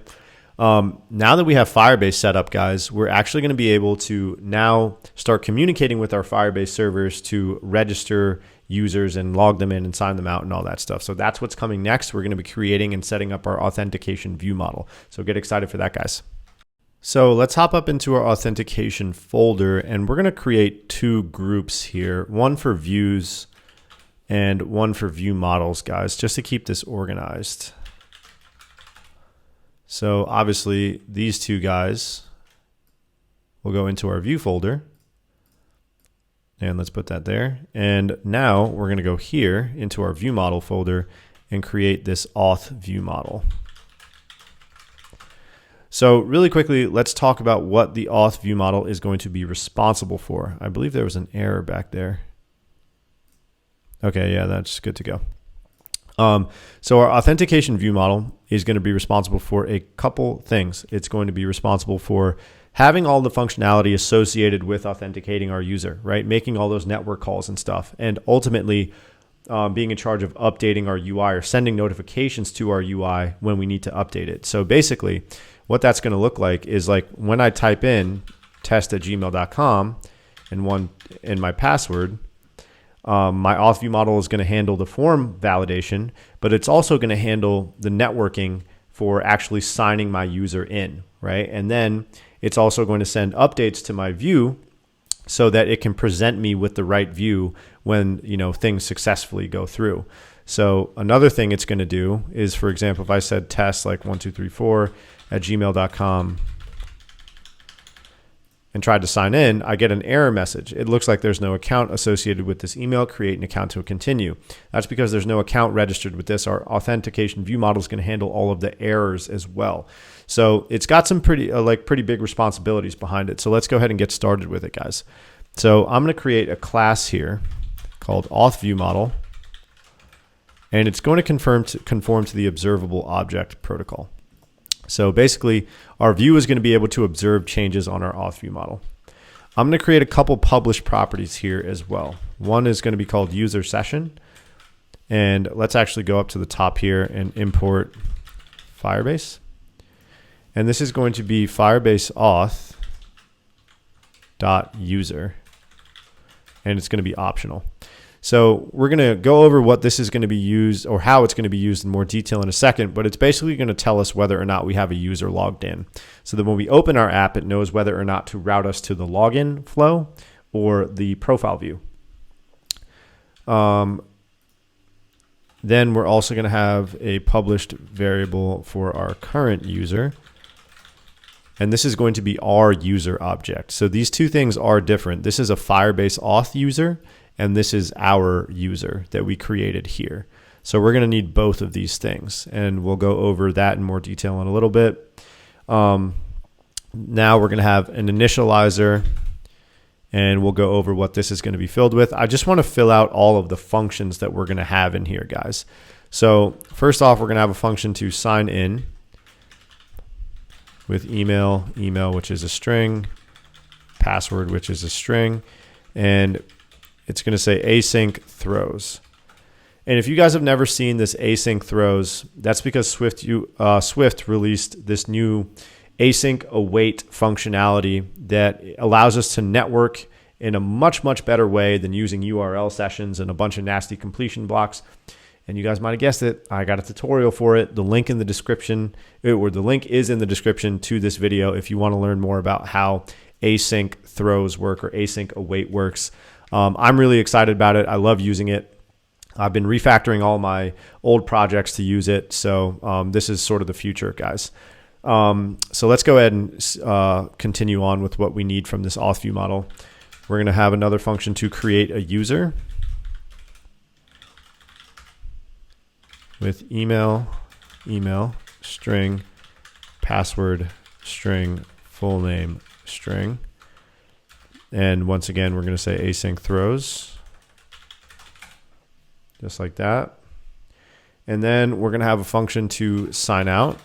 now that we have Firebase set up, guys, we're actually going to be able to now start communicating with our Firebase servers to register users and log them in and sign them out and all that stuff. So that's what's coming next. We're going to be creating and setting up our authentication view model. So get excited for that, guys. So let's hop up into our authentication folder, and we're going to create two groups here, one for views and one for view models, guys, just to keep this organized. So obviously these two guys will go into our view folder, and let's put that there. And now we're going to go here into our view model folder and create this auth view model. So really quickly, let's talk about what the auth view model is going to be responsible for. I believe there was an error back there. Okay, yeah, that's good to go. So our authentication view model is going to be responsible for a couple things. It's going to be responsible for having all the functionality associated with authenticating our user, right? Making all those network calls and stuff. And ultimately, being in charge of updating our UI or sending notifications to our UI when we need to update it. So basically, what that's going to look like is like when I type in test@gmail.com and my password, my auth view model is going to handle the form validation, but it's also going to handle the networking for actually signing my user in, right? And then it's also going to send updates to my view so that it can present me with the right view when things successfully go through. So another thing it's going to do is, for example, if I said test like 1234@gmail.com and tried to sign in, I get an error message. It looks like there's no account associated with this email. Create an account to continue. That's because there's no account registered with this. Our authentication view model is going to handle all of the errors as well. So it's got some pretty big responsibilities behind it. So let's go ahead and get started with it, guys. So I'm going to create a class here called auth view model, and it's going to conform to the observable object protocol. So basically, our view is going to be able to observe changes on our auth view model. I'm going to create a couple published properties here as well. One is going to be called user session. And let's actually go up to the top here and import Firebase. And this is going to be Firebase auth.user. And it's going to be optional. So we're going to go over what this is going to be used or how it's going to be used in more detail in a second, but it's basically going to tell us whether or not we have a user logged in. So that when we open our app, it knows whether or not to route us to the login flow or the profile view. Then we're also going to have a published variable for our current user. And this is going to be our user object. So these two things are different. This is a Firebase auth user, and this is our user that we created here. So we're going to need both of these things, and we'll go over that in more detail in a little bit. Now we're going to have an initializer, and we'll go over what this is going to be filled with. I just want to fill out all of the functions that we're going to have in here, guys. So first off, we're going to have a function to sign in with email, which is a string, password, which is a string, and it's going to say async throws. And if you guys have never seen this async throws, that's because Swift released this new async await functionality that allows us to network in a much, much better way than using URL sessions and a bunch of nasty completion blocks. And you guys might have guessed it, I got a tutorial for it. The link in the description, or the link is in the description to this video if you want to learn more about how async throws work or async await works. I'm really excited about it. I love using it. I've been refactoring all my old projects to use it. So this is sort of the future, guys. So let's go ahead and continue on with what we need from this auth view model. We're going to have another function to create a user with email, string, password, string, full name, string. And once again, we're going to say async throws, just like that. And then we're going to have a function to sign out.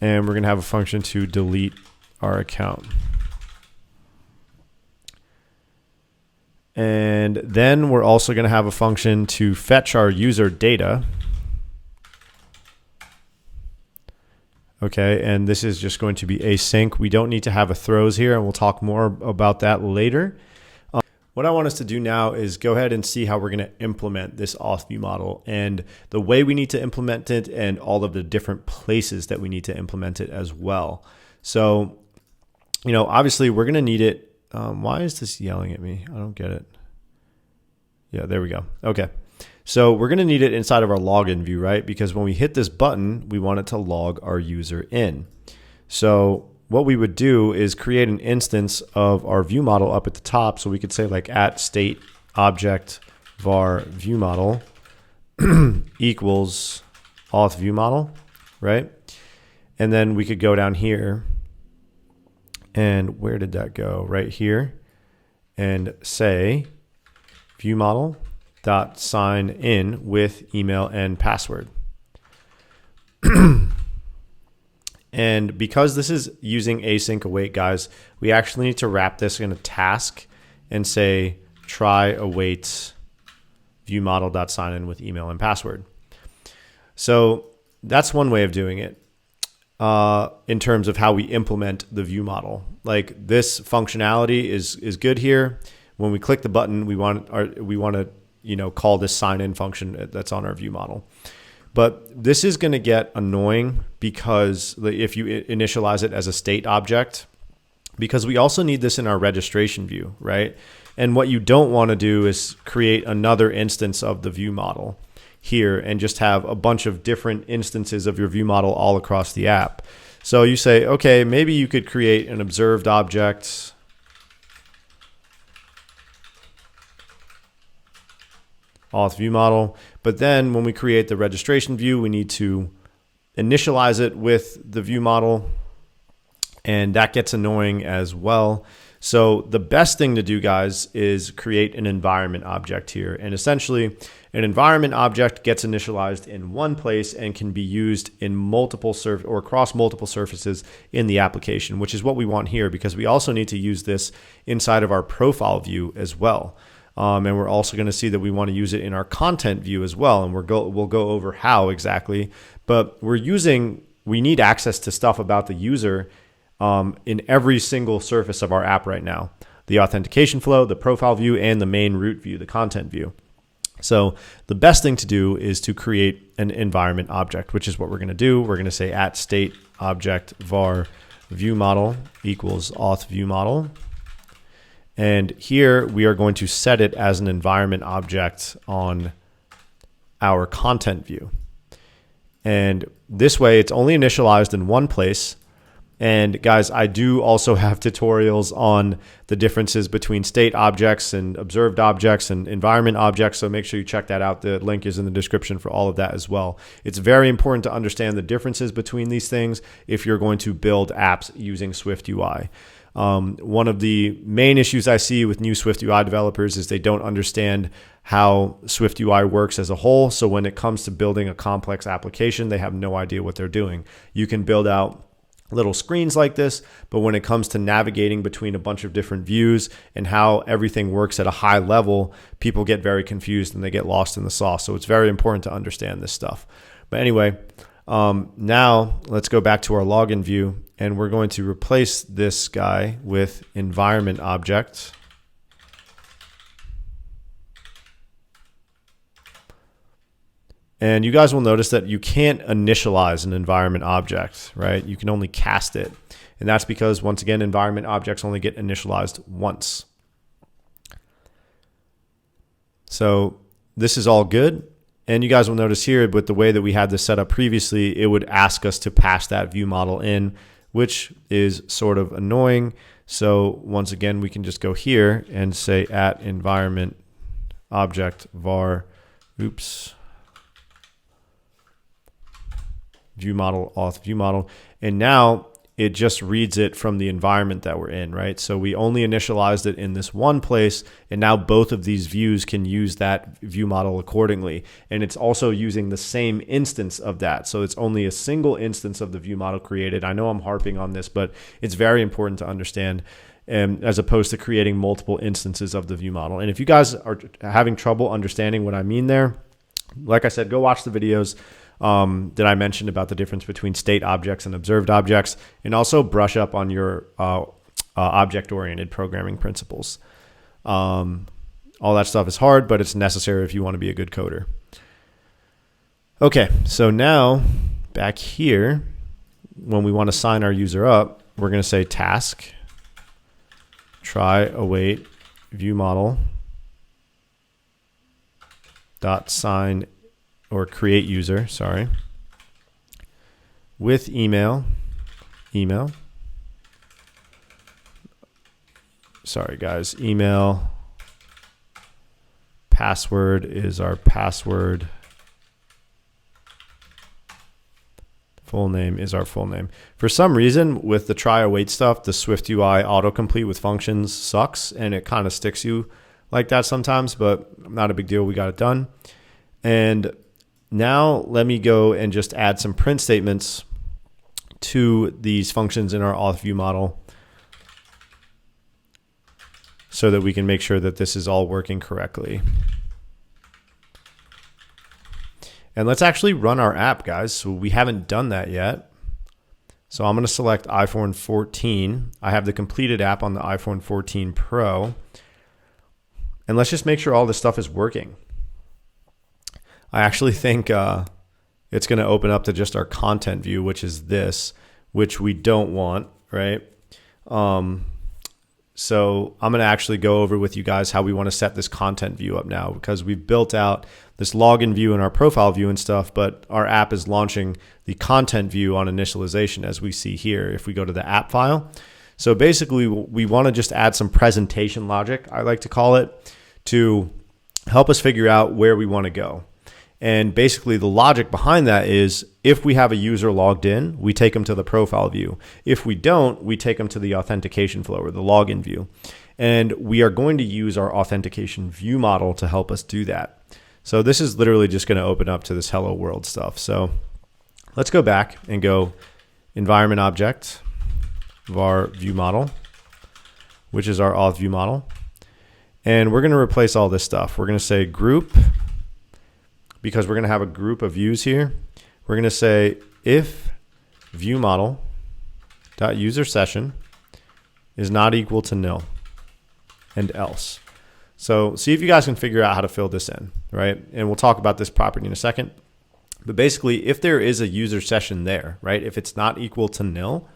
And we're going to have a function to delete our account. And then we're also going to have a function to fetch our user data. Okay, and this is just going to be async. We don't need to have a throws here, and we'll talk more about that later. What I want us to do now is go ahead and see how we're going to implement this auth view model and the way we need to implement it and all of the different places that we need to implement it as well. So, obviously we're going to need it. Why is this yelling at me? I don't get it. Yeah, there we go. Okay. So we're going to need it inside of our login view, right? Because when we hit this button, we want it to log our user in. So what we would do is create an instance of our view model up at the top. So we could say like @state object var view model equals auth view model, right? And then we could go down here, and where did that go? Right here, and say view model dot sign in with email and password. And because this is using async await, guys, we actually need to wrap this in a task and say try await view model dot sign in with email and password. So that's one way of doing it in terms of how we implement the view model. Like this functionality is good here. When we click the button, we want to call this sign in function that's on our view model. But this is going to get annoying because if you initialize it as a state object, because we also need this in our registration view, right? And what you don't want to do is create another instance of the view model here and just have a bunch of different instances of your view model all across the app. So you say, okay, maybe you could create an observed object. Auth view model. But then when we create the registration view, we need to initialize it with the view model, and that gets annoying as well. So the best thing to do, guys, is create an environment object here. And essentially an environment object gets initialized in one place and can be used in multiple or across multiple surfaces in the application, which is what we want here, because we also need to use this inside of our profile view as well. And we're also going to see that we want to use it in our content view as well. And we'll go over how exactly, but we need access to stuff about the user in every single surface of our app right now. The authentication flow, the profile view, and the main root view, the content view. So the best thing to do is to create an environment object, which is what we're going to do. We're going to say at state object var view model equals auth view model. And here we are going to set it as an environment object on our content view. And this way it's only initialized in one place. And guys, I do also have tutorials on the differences between state objects and observed objects and environment objects. So make sure you check that out. The link is in the description for all of that as well. It's very important to understand the differences between these things if you're going to build apps using SwiftUI. One of the main issues I see with new SwiftUI developers is they don't understand how SwiftUI works as a whole. So when it comes to building a complex application, they have no idea what they're doing. You can build out little screens like this, but when it comes to navigating between a bunch of different views and how everything works at a high level, people get very confused and they get lost in the sauce. So it's very important to understand this stuff. But anyway, now let's go back to our login view, and we're going to replace this guy with environment object. And you guys will notice that you can't initialize an environment object, right? You can only cast it. And that's because, once again, environment objects only get initialized once. So this is all good. And you guys will notice here with the way that we had this set up previously, it would ask us to pass that view model in, which is sort of annoying. So once again, we can just go here and say at environment object var, view model, auth view model. And now it just reads it from the environment that we're in, right? So we only initialized it in this one place, and now both of these views can use that view model accordingly. And it's also using the same instance of that. So it's only a single instance of the view model created. I know I'm harping on this, but it's very important to understand, as opposed to creating multiple instances of the view model. And if you guys are having trouble understanding what I mean there, like I said, go watch the videos that I mentioned about the difference between state objects and observed objects, and also brush up on your object-oriented programming principles. All that stuff is hard, but it's necessary if you want to be a good coder. Okay, so now back here, when we want to sign our user up, we're going to say task try await view model dot sign or create user, sorry, with email, sorry guys, email, password is our password, full name is our full name. For some reason, with the try await stuff, the SwiftUI autocomplete with functions sucks, and it kind of sticks you like that sometimes, but not a big deal. We got it done. And now let me go and just add some print statements to these functions in our auth view model so that we can make sure that this is all working correctly. And let's actually run our app, guys. So we haven't done that yet. So I'm going to select iPhone 14. I have the completed app on the iPhone 14 Pro. And let's just make sure all this stuff is working. I actually think it's going to open up to just our content view, which is this, which we don't want, right? So I'm going to actually go over with you guys how we want to set this content view up now, because we've built out this login view and our profile view and stuff, but our app is launching the content view on initialization, as we see here if we go to the app file. So basically, we want to just add some presentation logic, I like to call it, to help us figure out where we want to go. And basically the logic behind that is, if we have a user logged in, we take them to the profile view. If we don't, we take them to the authentication flow or the login view. And we are going to use our authentication view model to help us do that. So this is literally just going to open up to this hello world stuff. So let's go back and go environment object var view model, which is our auth view model. And we're going to replace all this stuff. We're going to say group, because we're going to have a group of views here. We're going to say if view model user session is not equal to nil and else. So see if you guys can figure out how to fill this in, right? And we'll talk about this property in a second. But basically, if there is a user session there, right, if it's not equal to nil,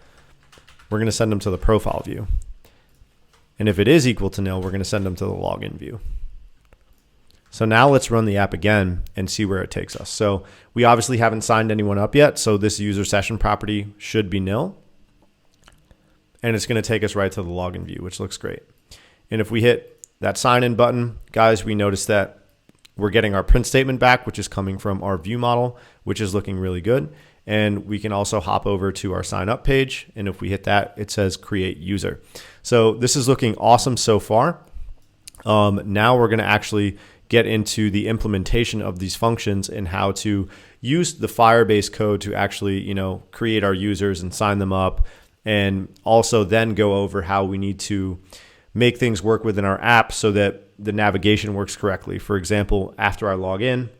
we're going to send them to the profile view. And if it is equal to nil, we're going to send them to the login view. So now let's run the app again and see where it takes us. So we obviously haven't signed anyone up yet, so this user session property should be nil. And it's going to take us right to the login view, which looks great. And if we hit that sign in button, guys, we notice that we're getting our print statement back, which is coming from our view model, which is looking really good. And we can also hop over to our sign up page. And if we hit that, it says create user. So this is looking awesome so far. Now we're going to actually get into the implementation of these functions and how to use the Firebase code to actually, create our users and sign them up. And also then go over how we need to make things work within our app so that the navigation works correctly. For example, after I log in,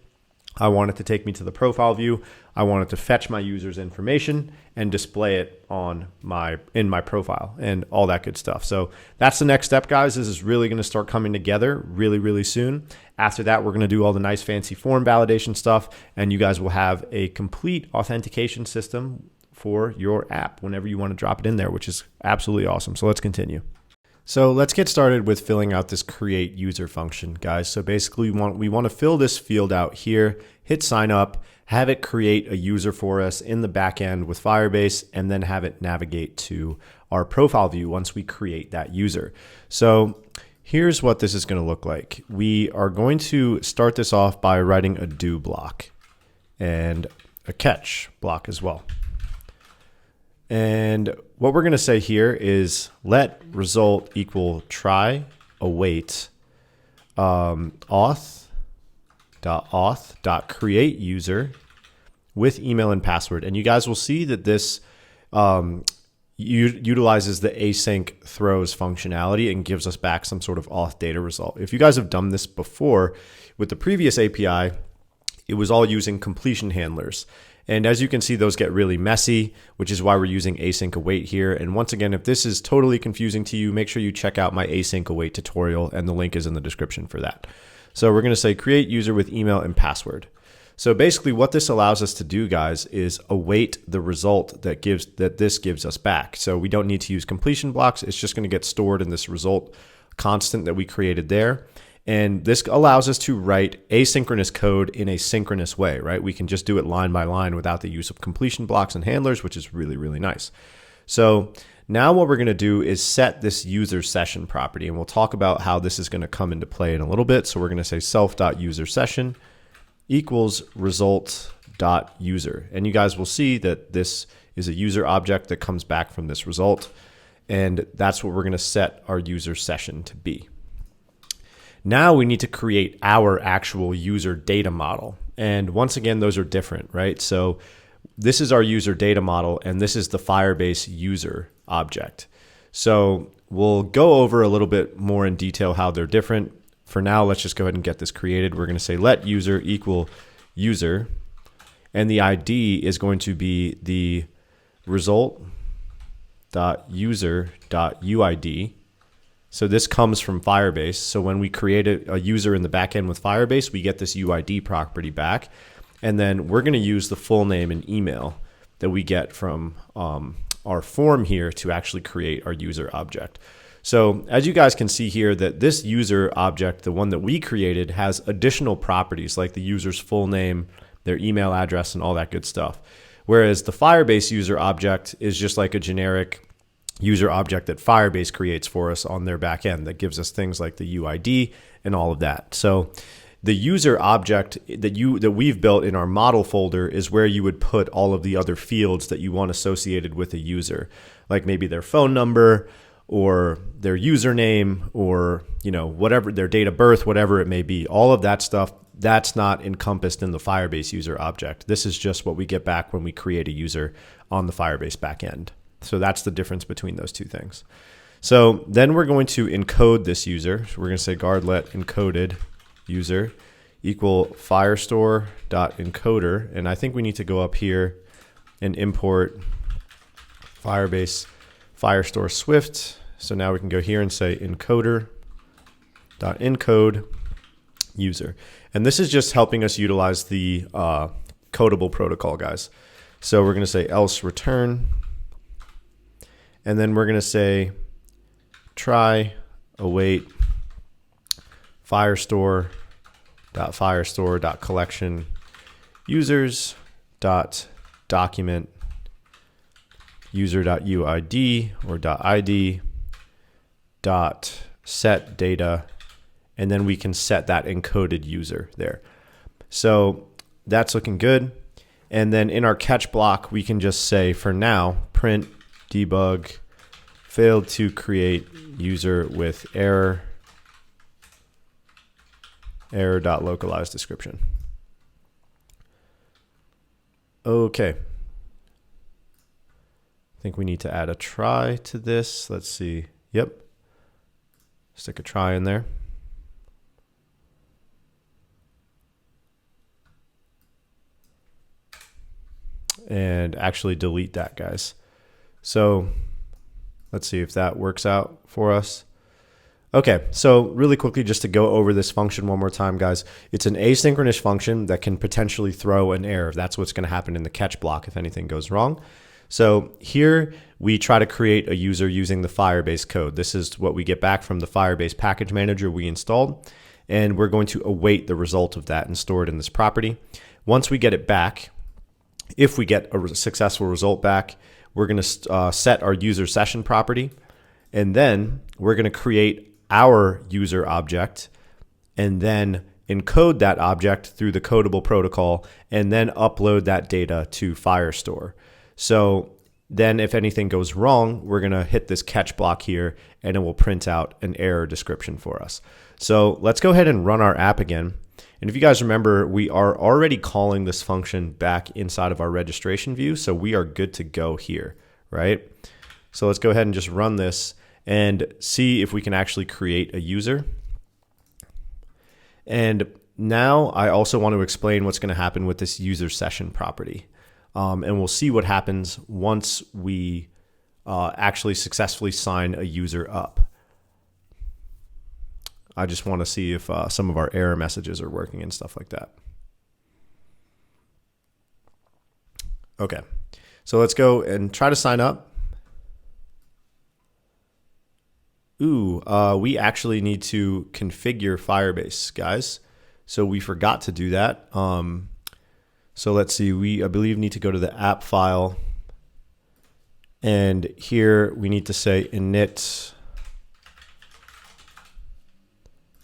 I want it to take me to the profile view. I want it to fetch my user's information and display it in my profile and all that good stuff. So that's the next step, guys. This is really going to start coming together really, really soon. After that, we're going to do all the nice fancy form validation stuff, and you guys will have a complete authentication system for your app whenever you want to drop it in there, which is absolutely awesome. So let's continue. So let's get started with filling out this create user function, guys. So basically we want to fill this field out here, hit sign up, have it create a user for us in the back end with Firebase, and then have it navigate to our profile view once we create that user. So here's what this is going to look like. We are going to start this off by writing a do block and a catch block as well. And what we're going to say here is let result equal try await auth.create user with email and password. And you guys will see that this utilizes the async throws functionality and gives us back some sort of auth data result. If you guys have done this before with the previous API, it was all using completion handlers. And as you can see, those get really messy, which is why we're using async await here. And once again, if this is totally confusing to you, make sure you check out my async await tutorial, and the link is in the description for that. So we're going to say create user with email and password. So basically what this allows us to do, guys, is await the result that this gives us back. So we don't need to use completion blocks. It's just going to get stored in this result constant that we created there. And this allows us to write asynchronous code in a synchronous way, right? We can just do it line by line without the use of completion blocks and handlers, which is really, really nice. So now what we're going to do is set this user session property, and we'll talk about how this is going to come into play in a little bit. So we're going to say self.userSession equals result.user. And you guys will see that this is a user object that comes back from this result. And that's what we're going to set our user session to be. Now we need to create our actual user data model. And once again, those are different, right? So this is our user data model, and this is the Firebase user object. So we'll go over a little bit more in detail how they're different. For now, let's just go ahead and get this created. We're going to say let user equal user, and the ID is going to be the result.user.uid. So this comes from Firebase. So when we create a user in the backend with Firebase, we get this UID property back. And then we're going to use the full name and email that we get from our form here to actually create our user object. So as you guys can see here, that this user object, the one that we created, has additional properties like the user's full name, their email address, and all that good stuff. Whereas the Firebase user object is just like a generic user object that Firebase creates for us on their back end that gives us things like the UID and all of that. So the user object that we've built in our model folder is where you would put all of the other fields that you want associated with a user, like maybe their phone number or their username or whatever, their date of birth, whatever it may be. All of that stuff, that's not encompassed in the Firebase user object. This is just what we get back when we create a user on the Firebase backend. So that's the difference between those two things. So then we're going to encode this user. So we're going to say guardlet encoded user equal firestore.encoder. And I think we need to go up here and import Firebase Firestore Swift. So now we can go here and say encoder.encode user. And this is just helping us utilize the codable protocol, guys. So we're going to say else return. And then we're going to say try await firestore.firestore.collection users dot document user.uid or .id dot set data, and then we can set that encoded user there. So that's looking good. And then in our catch block, we can just say for now print debug failed to create user with error.localized description. Okay. I think we need to add a try to this. Let's see. Yep. Stick a try in there. And actually delete that, guys. So let's see if that works out for us. Okay, so really quickly, just to go over this function one more time, guys. It's an asynchronous function that can potentially throw an error. That's what's going to happen in the catch block if anything goes wrong. So here we try to create a user using the Firebase code. This is what we get back from the Firebase package manager we installed, and we're going to await the result of that and store it in this property. Once we get it back, if we get a successful result back, we're going to set our user session property, and then we're going to create our user object and then encode that object through the codable protocol and then upload that data to Firestore. So then if anything goes wrong, we're going to hit this catch block here and it will print out an error description for us. So let's go ahead and run our app again. And if you guys remember, we are already calling this function back inside of our registration view. So we are good to go here, right? So let's go ahead and just run this and see if we can actually create a user. And now I also want to explain what's going to happen with this user session property. And we'll see what happens once we actually successfully sign a user up. I just want to see if some of our error messages are working and stuff like that. Okay, so let's go and try to sign up. We actually need to configure Firebase, guys. So we forgot to do that. So let's see, I believe need to go to the app file. And here we need to say init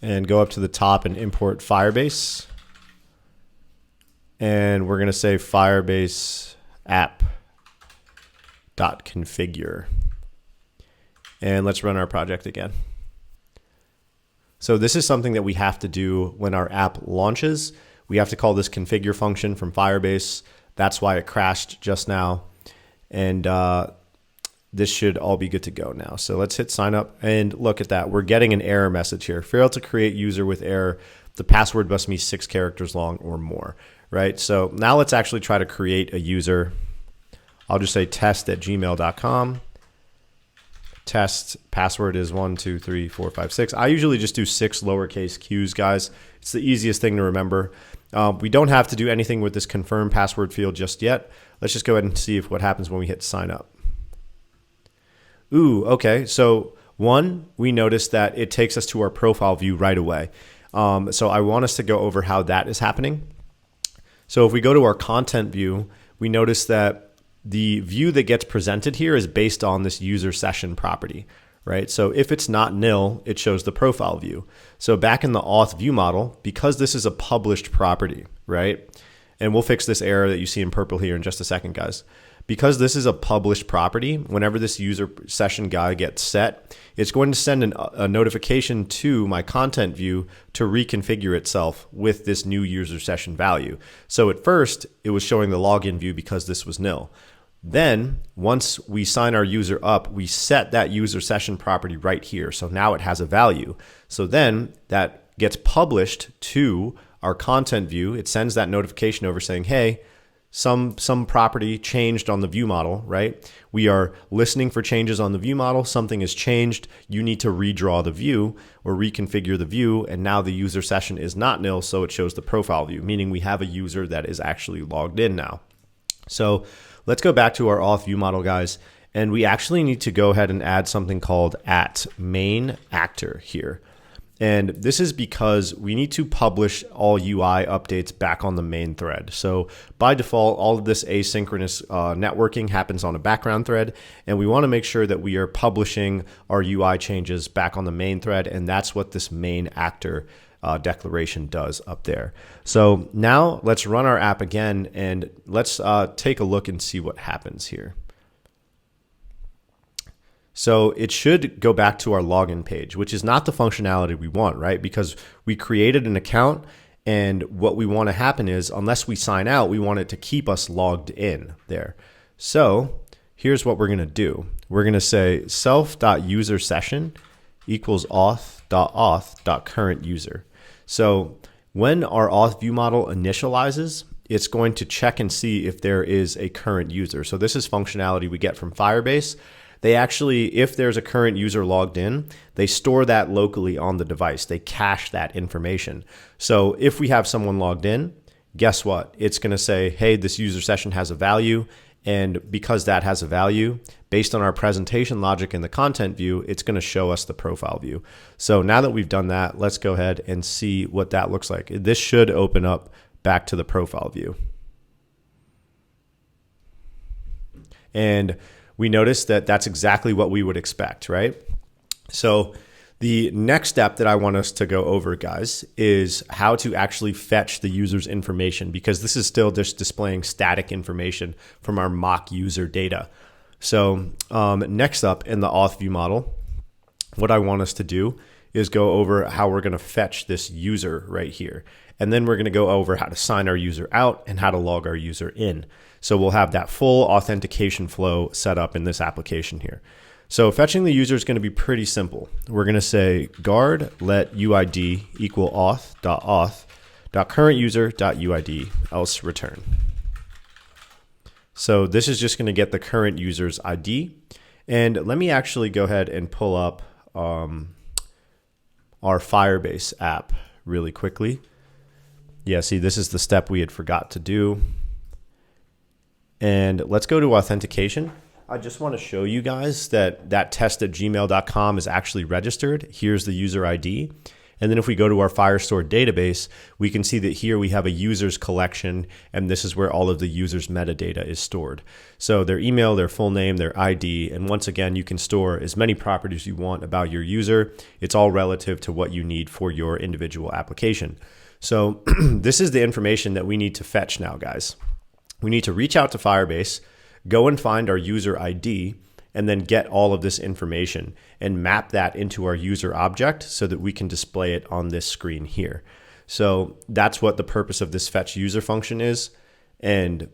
and go up to the top and import Firebase. And we're going to say Firebase app.configure. And let's run our project again. So this is something that we have to do when our app launches. We have to call this configure function from Firebase. That's why it crashed just now. And this should all be good to go now. So let's hit sign up and look at that. We're getting an error message here. Failed to create user with error. The password must be 6 characters long or more, right? So now let's actually try to create a user. I'll just say test@gmail.com. Test password is 1, 2, 3, 4, 5, 6. I usually just do 6 lowercase q's, guys. It's the easiest thing to remember. We don't have to do anything with this confirm password field just yet. Let's just go ahead and see what happens when we hit sign up. Okay. So we noticed that it takes us to our profile view right away. So I want us to go over how that is happening. So if we go to our content view, we notice that the view that gets presented here is based on this user session property, right? So if it's not nil, it shows the profile view. So back in the auth view model, because this is a published property, right? And we'll fix this error that you see in purple here in just a second, guys. Because this is a published property, whenever this user session guy gets set, it's going to send a notification to my content view to reconfigure itself with this new user session value. So at first, it was showing the login view because this was nil. Then once we sign our user up, we set that user session property right here. So now it has a value. So then that gets published to our content view. It sends that notification over saying, hey, some property changed on the view model, right? We are listening for changes on the view model. Something has changed. You need to redraw the view or reconfigure the view. And now the user session is not nil, so it shows the profile view, meaning we have a user that is actually logged in now. So let's go back to our auth view model, guys. And we actually need to go ahead and add something called @main_actor here. And this is because we need to publish all UI updates back on the main thread. So by default, all of this asynchronous networking happens on a background thread. And we want to make sure that we are publishing our UI changes back on the main thread. And that's what this main actor declaration does up there. So now let's run our app again and let's take a look and see what happens here. So it should go back to our login page, which is not the functionality we want, right? Because we created an account, and what we want to happen is, unless we sign out, we want it to keep us logged in there. So here's what we're going to do. We're going to say self.user_session equals auth.auth.current_user. So when our auth view model initializes, it's going to check and see if there is a current user. So this is functionality we get from Firebase. They actually, if there's a current user logged in, they store that locally on the device. They cache that information. So if we have someone logged in, guess what? It's going to say, hey, this user session has a value. And because that has a value, based on our presentation logic in the content view, it's going to show us the profile view. So now that we've done that, let's go ahead and see what that looks like. This should open up back to the profile view. And we notice that that's exactly what we would expect, right? So the next step that I want us to go over, guys, is how to actually fetch the user's information, because this is still just displaying static information from our mock user data. So next up in the auth view model, what I want us to do is go over how we're going to fetch this user right here. And then we're going to go over how to sign our user out and how to log our user in. So we'll have that full authentication flow set up in this application here. So fetching the user is going to be pretty simple. We're going to say guard let UID equal auth.auth.current_user.uid else return. So this is just going to get the current user's ID. And let me actually go ahead and pull up our Firebase app really quickly. Yeah, see, this is the step we had forgot to do. And let's go to authentication. I just want to show you guys that that test@gmail.com is actually registered. Here's the user ID. And then if we go to our Firestore database, we can see that here we have a users collection, and this is where all of the users metadata is stored. So their email, their full name, their ID, and once again, you can store as many properties you want about your user. It's all relative to what you need for your individual application. So this is the information that we need to fetch now, guys. We need to reach out to Firebase, go and find our user ID, and then get all of this information and map that into our user object so that we can display it on this screen here. So that's what the purpose of this fetch user function is. And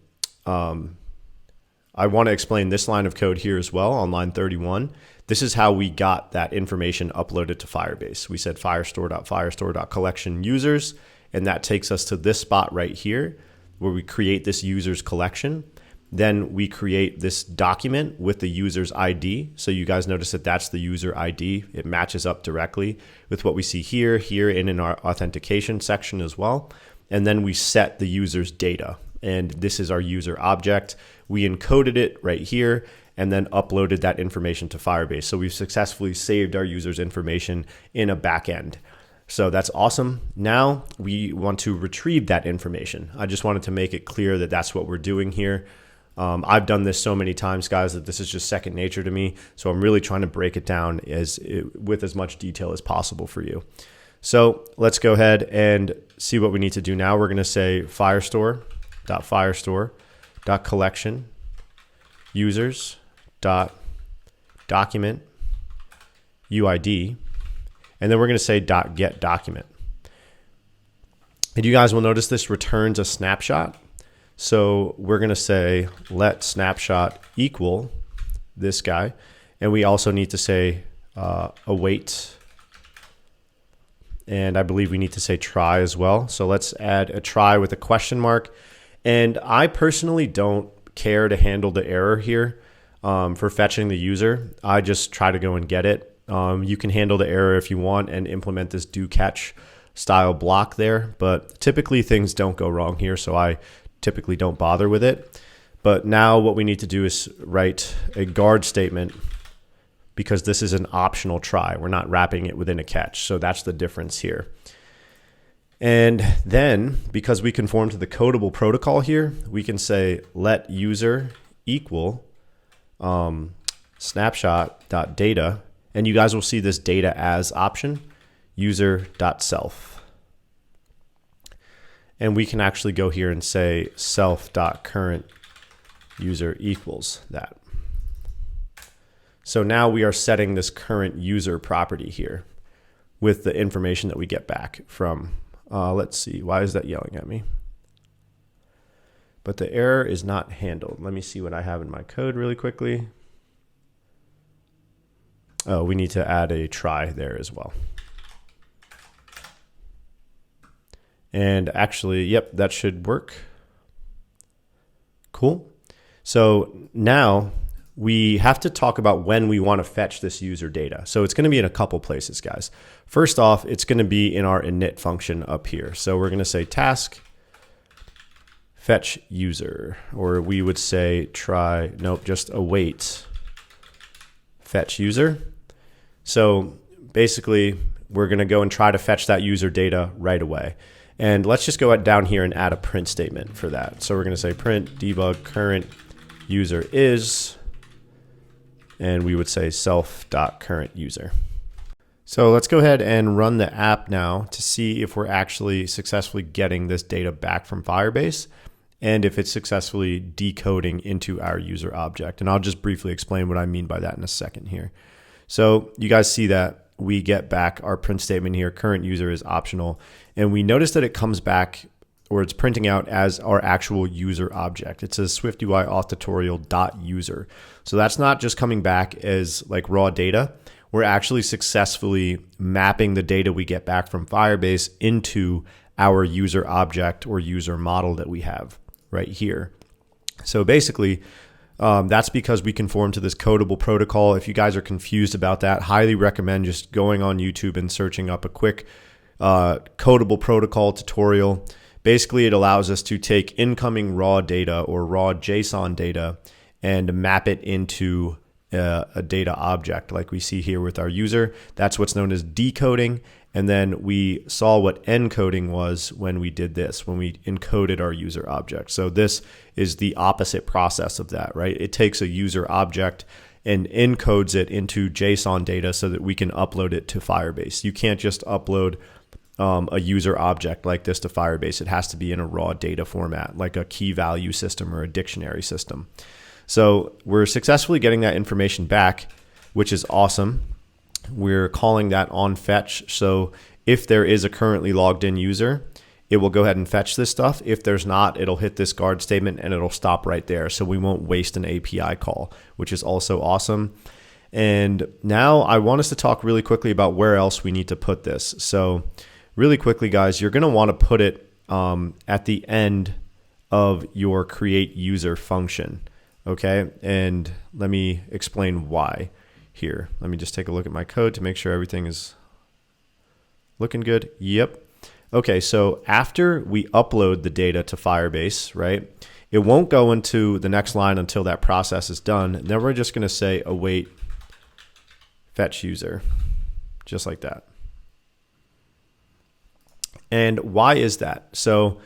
I want to explain this line of code here as well on line 31. This is how we got that information uploaded to Firebase. We said firestore.firestore.collection users, and that takes us to this spot right here where we create this users collection. Then we create this document with the user's ID. So you guys notice that that's the user ID. It matches up directly with what we see here, and in our authentication section as well. And then we set the user's data. And this is our user object. We encoded it right here and then uploaded that information to Firebase. So we've successfully saved our user's information in a backend. So that's awesome. Now we want to retrieve that information. I just wanted to make it clear that that's what we're doing here. I've done this so many times, guys, that this is just second nature to me. So I'm really trying to break it down with as much detail as possible for you. So let's go ahead and see what we need to do now. We're going to say firestore.firestore.collection users.document UID. And then we're going to say .get document. And you guys will notice this returns a snapshot. So we're going to say let snapshot equal this guy. And we also need to say await. And I believe we need to say try as well. So let's add a try with a question mark. And I personally don't care to handle the error here for fetching the user. I just try to go and get it. You can handle the error if you want and implement this do catch style block there, but typically things don't go wrong here, so I typically don't bother with it. But now what we need to do is write a guard statement, because this is an optional try. We're not wrapping it within a catch, so that's the difference here. And then, because we conform to the codable protocol here, we can say let user equal snapshot.data, and you guys will see this data as option, user.self. And we can actually go here and say self.current user equals that. So now we are setting this current user property here with the information that we get back from, let's see, why is that yelling at me? But the error is not handled. Let me see what I have in my code really quickly. Oh, we need to add a try there as well. And actually, yep, that should work. Cool. So now we have to talk about when we want to fetch this user data. So it's going to be in a couple places, guys. First off, it's going to be in our init function up here. So we're going to say task fetch user, or we would say try, nope, just await fetch user. So basically, we're going to go and try to fetch that user data right away. And let's just go down here and add a print statement for that. So we're going to say print debug current user is, and we would say self.current user. So let's go ahead and run the app now to see if we're actually successfully getting this data back from Firebase and if it's successfully decoding into our user object. And I'll just briefly explain what I mean by that in a second here. So you guys see that we get back our print statement here, current user is optional, and we notice that it comes back, or it's printing out as our actual user object. It says SwiftUI auth tutorial.user. So that's not just coming back as like raw data. We're actually successfully mapping the data we get back from Firebase into our user object or user model that we have right here. So basically, that's because we conform to this codable protocol. If you guys are confused about that, highly recommend just going on YouTube and searching up a quick codable protocol tutorial. Basically, it allows us to take incoming raw data or raw JSON data and map it into a data object like we see here with our user. That's what's known as decoding. And then we saw what encoding was when we did this, when we encoded our user object. So this is the opposite process of that, right? It takes a user object and encodes it into JSON data so that we can upload it to Firebase. You can't just upload a user object like this to Firebase. It has to be in a raw data format, like a key value system or a dictionary system. So we're successfully getting that information back, which is awesome. We're calling that on fetch. So if there is a currently logged in user, it will go ahead and fetch this stuff. If there's not, it'll hit this guard statement and it'll stop right there. So we won't waste an API call, which is also awesome. And now I want us to talk really quickly about where else we need to put this. So really quickly, guys, you're going to want to put it at the end of your create user function. Okay. And let me explain why. Here, let me just take a look at my code to make sure everything is looking good. Yep. Okay, so after we upload the data to Firebase, right, it won't go into the next line until that process is done. And then we're just going to say await fetch user, just like that. And why is that? So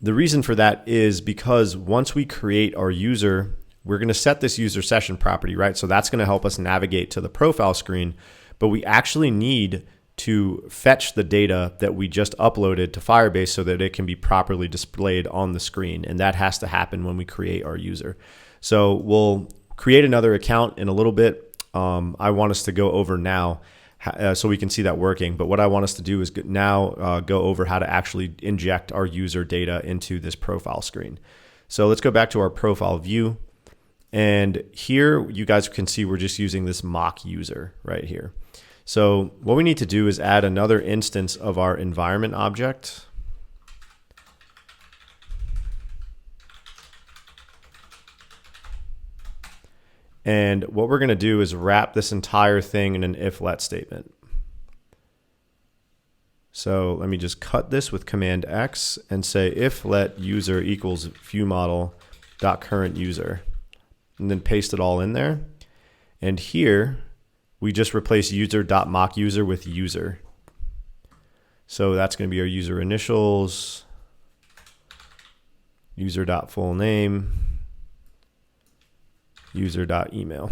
the reason for that is because once we create our user, we're going to set this user session property, right? So that's going to help us navigate to the profile screen, but we actually need to fetch the data that we just uploaded to Firebase so that it can be properly displayed on the screen. And that has to happen when we create our user. So we'll create another account in a little bit. I want us to go over now so we can see that working. But what I want us to do is now go over how to actually inject our user data into this profile screen. So let's go back to our profile view. And here you guys can see we're just using this mock user right here. So what we need to do is add another instance of our environment object. And what we're going to do is wrap this entire thing in an if-let statement. So let me just cut this with Command X and say if let user equals viewModel.currentUser, and then paste it all in there. And here we just replace user.mockUser with user. So that's going to be our user initials, user.fullname, user.email.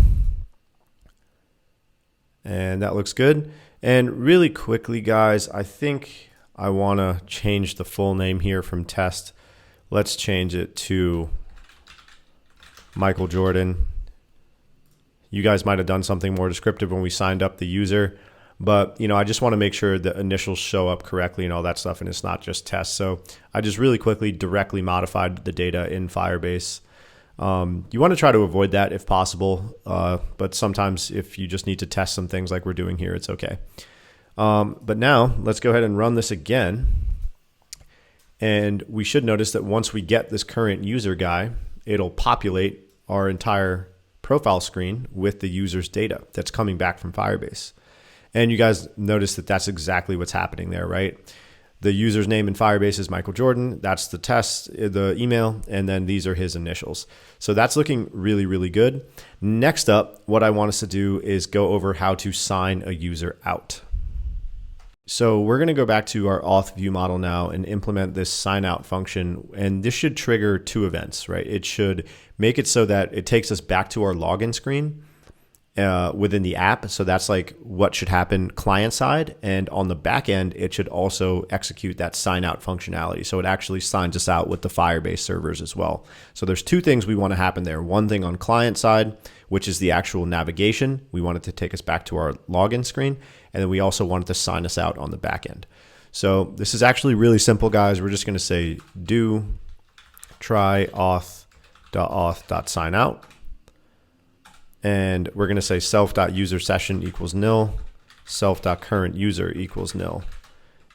And that looks good. And really quickly, guys, I think I want to change the full name here from test. Let's change it to Michael Jordan. You guys might have done something more descriptive when we signed up the user, but I just want to make sure the initials show up correctly and all that stuff, and it's not just test. So I just really quickly directly modified the data in Firebase. You want to try to avoid that if possible, but sometimes if you just need to test some things like we're doing here, it's okay. But now let's go ahead and run this again. And we should notice that once we get this current user guy, it'll populate our entire profile screen with the user's data that's coming back from Firebase. And you guys notice that that's exactly what's happening there, right? The user's name in Firebase is Michael Jordan. That's the test, the email, and then these are his initials. So that's looking really, really good. Next up, what I want us to do is go over how to sign a user out. So we're going to go back to our auth view model now and implement this sign out function. And this should trigger two events, right? It should make it so that it takes us back to our login screen within the app. So that's like what should happen client side. And on the back end, it should also execute that sign out functionality. So it actually signs us out with the Firebase servers as well. So there's two things we want to happen there. One thing on client side, which is the actual navigation. We want it to take us back to our login screen. And then we also want it to sign us out on the back end. So this is actually really simple, guys. We're just going to say do try auth.auth.signout. And we're going to say self.user_session equals nil, self.current_user equals nil.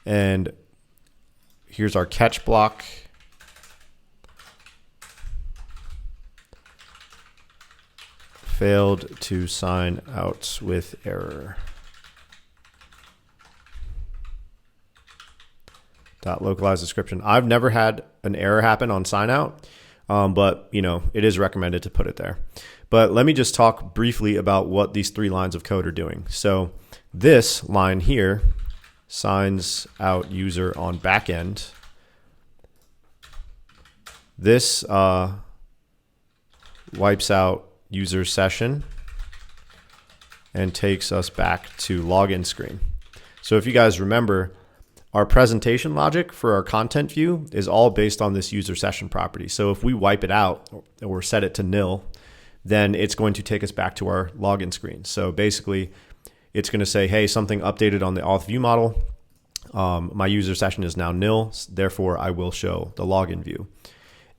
And here's our catch block. Failed to sign out with error. .localized description. I've never had an error happen on sign out, but it is recommended to put it there. But let me just talk briefly about what these three lines of code are doing. So this line here signs out user on backend. This wipes out user session and takes us back to login screen. So if you guys remember, our presentation logic for our content view is all based on this user session property. So if we wipe it out or set it to nil, then it's going to take us back to our login screen. So basically, it's going to say, hey, something updated on the auth view model. My user session is now nil, therefore I will show the login view.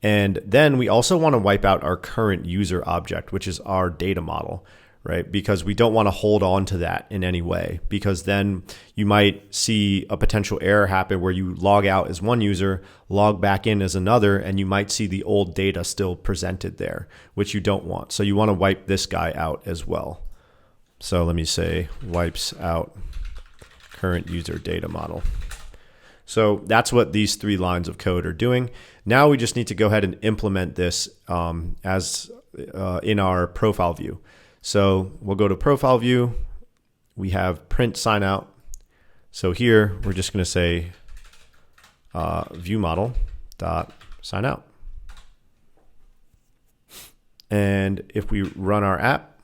And then we also want to wipe out our current user object, which is our data model, right? Because we don't want to hold on to that in any way, because then you might see a potential error happen where you log out as one user, log back in as another, and you might see the old data still presented there, which you don't want. So you want to wipe this guy out as well. So let me say wipes out current user data model. So that's what these three lines of code are doing. Now we just need to go ahead and implement this as in our profile view. So we'll go to profile view. We have print sign out. So here we're just going to say view model dot sign out. And if we run our app,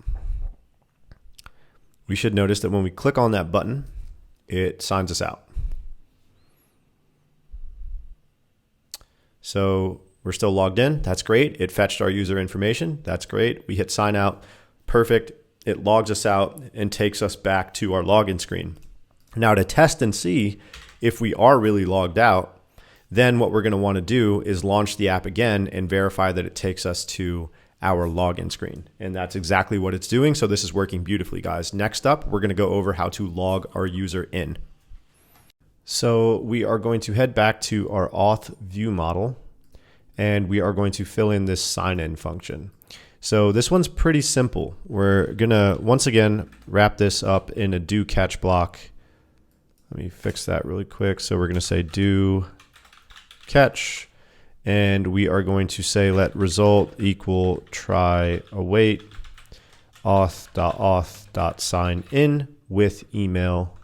we should notice that when we click on that button, it signs us out. So we're still logged in. That's great. It fetched our user information. That's great. We hit sign out. Perfect. It logs us out and takes us back to our login screen. Now to test and see if we are really logged out, then what we're going to want to do is launch the app again and verify that it takes us to our login screen. And that's exactly what it's doing. So this is working beautifully, guys. Next up, we're going to go over how to log our user in. So we are going to head back to our auth view model, and we are going to fill in this sign in function. So this one's pretty simple. We're gonna, once again, wrap this up in a do catch block. Let me fix that really quick. So we're gonna say do catch, and we are going to say let result equal try await auth.auth.sign in with email,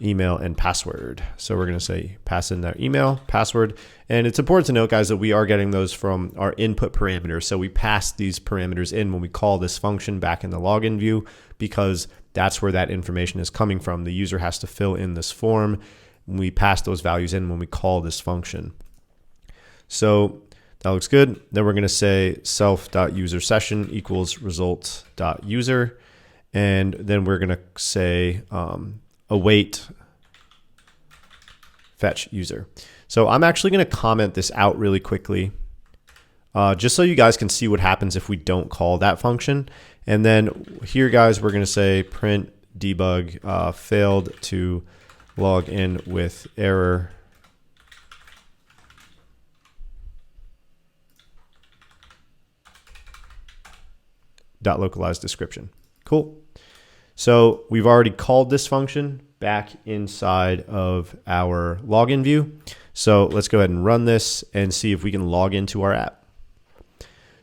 email and password. So we're going to say pass in their email, password. And it's important to note, guys, that we are getting those from our input parameters. So we pass these parameters in when we call this function back in the login view, because that's where that information is coming from. The user has to fill in this form. We pass those values in when we call this function. So that looks good. Then we're going to say self.user_session equals result.user. And then we're going to say await fetch user. So I'm actually going to comment this out really quickly, just so you guys can see what happens if we don't call that function. And then here, guys, we're going to say print debug failed to log in with error. .localized description. Cool. So we've already called this function back inside of our login view. So let's go ahead and run this and see if we can log into our app.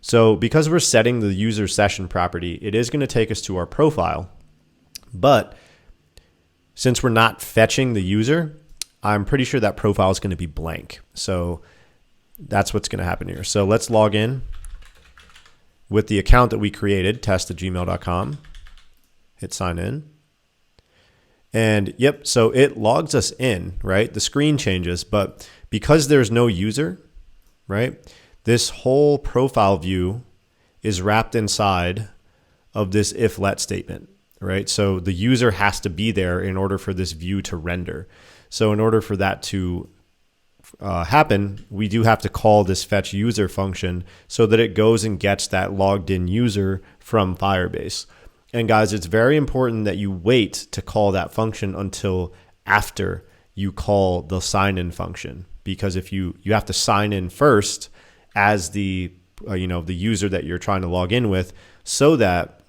So because we're setting the user session property, it is going to take us to our profile. But since we're not fetching the user, I'm pretty sure that profile is going to be blank. So that's what's going to happen here. So let's log in with the account that we created, test@gmail.com. Hit sign in. And yep, so it logs us in, right? The screen changes, but because there's no user, right? This whole profile view is wrapped inside of this if let statement, right? So the user has to be there in order for this view to render. So in order for that to happen, we do have to call this fetch user function so that it goes and gets that logged in user from Firebase. And guys, it's very important that you wait to call that function until after you call the sign in function, because if you have to sign in first as the the user that you're trying to log in with, so that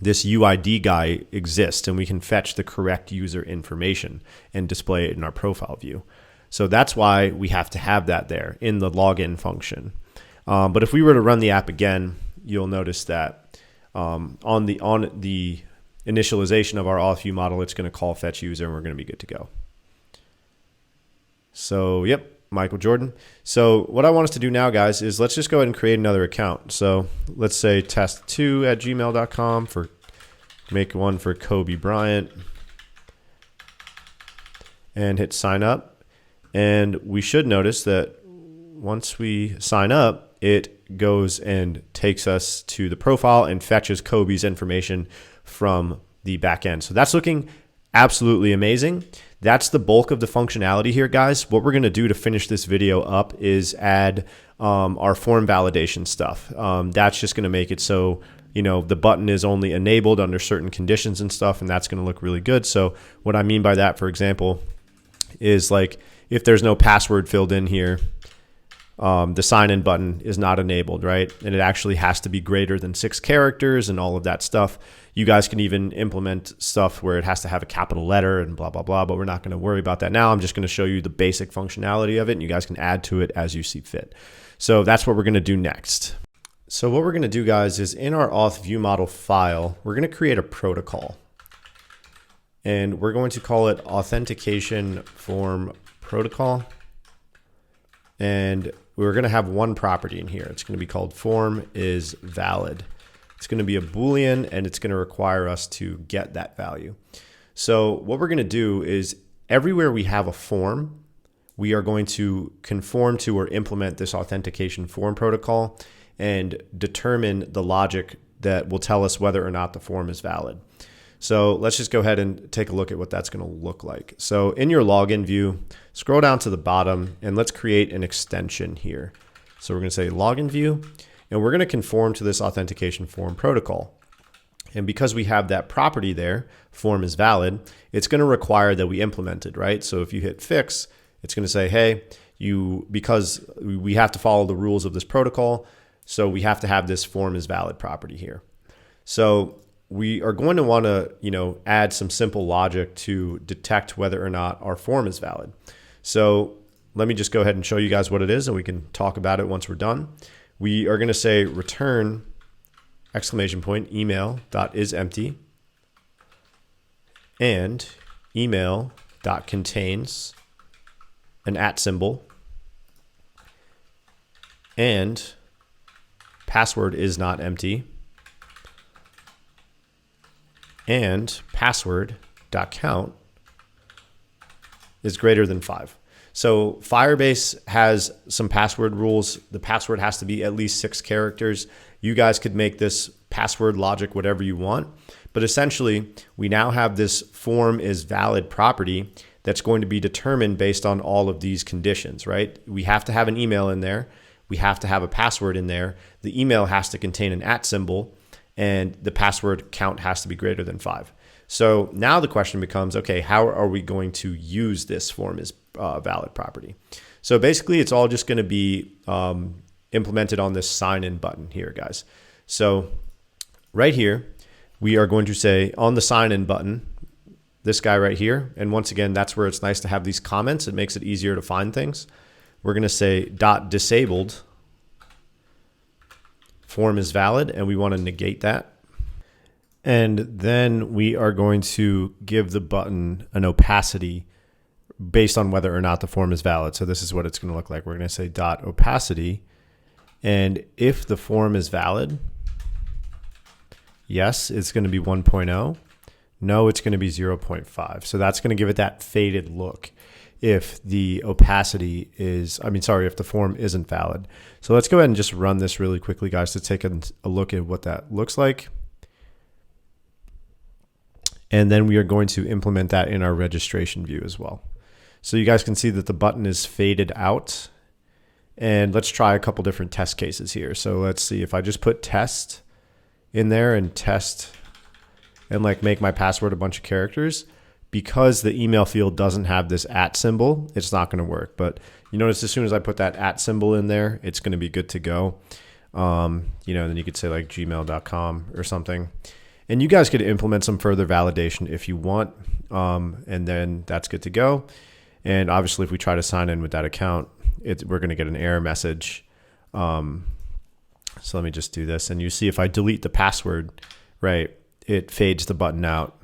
this UID guy exists and we can fetch the correct user information and display it in our profile view. So that's why we have to have that there in the login function. But if we were to run the app again, you'll notice that on the initialization of our auth view model, it's going to call fetch user, and we're going to be good to go. So yep, Michael Jordan. So what I want us to do now, guys, is let's just go ahead and create another account. So let's say test2@gmail.com for make one for Kobe Bryant and hit sign up. And we should notice that once we sign up, it goes and takes us to the profile and fetches Kobe's information from the back end. So that's looking absolutely amazing. That's the bulk of the functionality here, guys. What we're going to do to finish this video up is add our form validation stuff. That's just going to make it so the button is only enabled under certain conditions and stuff, and that's going to look really good. So what I mean by that, for example, is like if there's no password filled in here, the sign-in button is not enabled, right? And it actually has to be greater than 6 characters and all of that stuff. You guys can even implement stuff where it has to have a capital letter and blah, blah, blah, but we're not going to worry about that now. I'm just going to show you the basic functionality of it, and you guys can add to it as you see fit. So that's what we're going to do next. So what we're going to do, guys, is in our auth view model file, we're going to create a protocol. And we're going to call it Authentication Form Protocol. And we're going to have one property in here. It's going to be called form is valid. It's going to be a Boolean, and it's going to require us to get that value. So what we're going to do is everywhere we have a form, we are going to conform to or implement this authentication form protocol and determine the logic that will tell us whether or not the form is valid. So let's just go ahead and take a look at what that's going to look like. So in your login view, scroll down to the bottom and let's create an extension here. So we're going to say login view, and we're going to conform to this authentication form protocol. And because we have that property there, form is valid, it's going to require that we implement it, right? So if you hit fix, it's going to say, hey, because we have to follow the rules of this protocol, So we have to have this form is valid property here. So we are going to want to, add some simple logic to detect whether or not our form is valid. So let me just go ahead and show you guys what it is, and we can talk about it once we're done. We are going to say return !email.isEmpty and email.contains an @ symbol and password is not empty and password.count is greater than 5. So Firebase has some password rules. The password has to be at least 6 characters. You guys could make this password logic whatever you want. But essentially, we now have this form is valid property that's going to be determined based on all of these conditions, right? We have to have an email in there. We have to have a password in there. The email has to contain an @ symbol, and the password count has to be greater than 5. So now the question becomes, okay, how are we going to use this form is valid property? So basically, it's all just going to be implemented on this sign in button here, guys. So right here, we are going to say on the sign in button, this guy right here. And once again, that's where it's nice to have these comments. It makes it easier to find things. We're going to say .disabled form is valid, and we want to negate that. And then we are going to give the button an opacity based on whether or not the form is valid. So this is what it's going to look like. We're going to say .opacity, and if the form is valid, yes, it's going to be 1.0. No, it's going to be 0.5. So that's going to give it that faded look if the opacity is, if the form isn't valid. So let's go ahead and just run this really quickly, guys, to take a look at what that looks like. And then we are going to implement that in our registration view as well. So you guys can see that the button is faded out. And let's try a couple different test cases here. So let's see if I just put test in there and test and make my password a bunch of characters. Because the email field doesn't have this @ symbol, it's not going to work. But you notice as soon as I put that @ symbol in there, it's going to be good to go. Then you could say like gmail.com or something. And you guys could implement some further validation if you want. And then that's good to go. And obviously, if we try to sign in with that account, we're going to get an error message. So let me just do this. And you see if I delete the password, right, it fades the button out.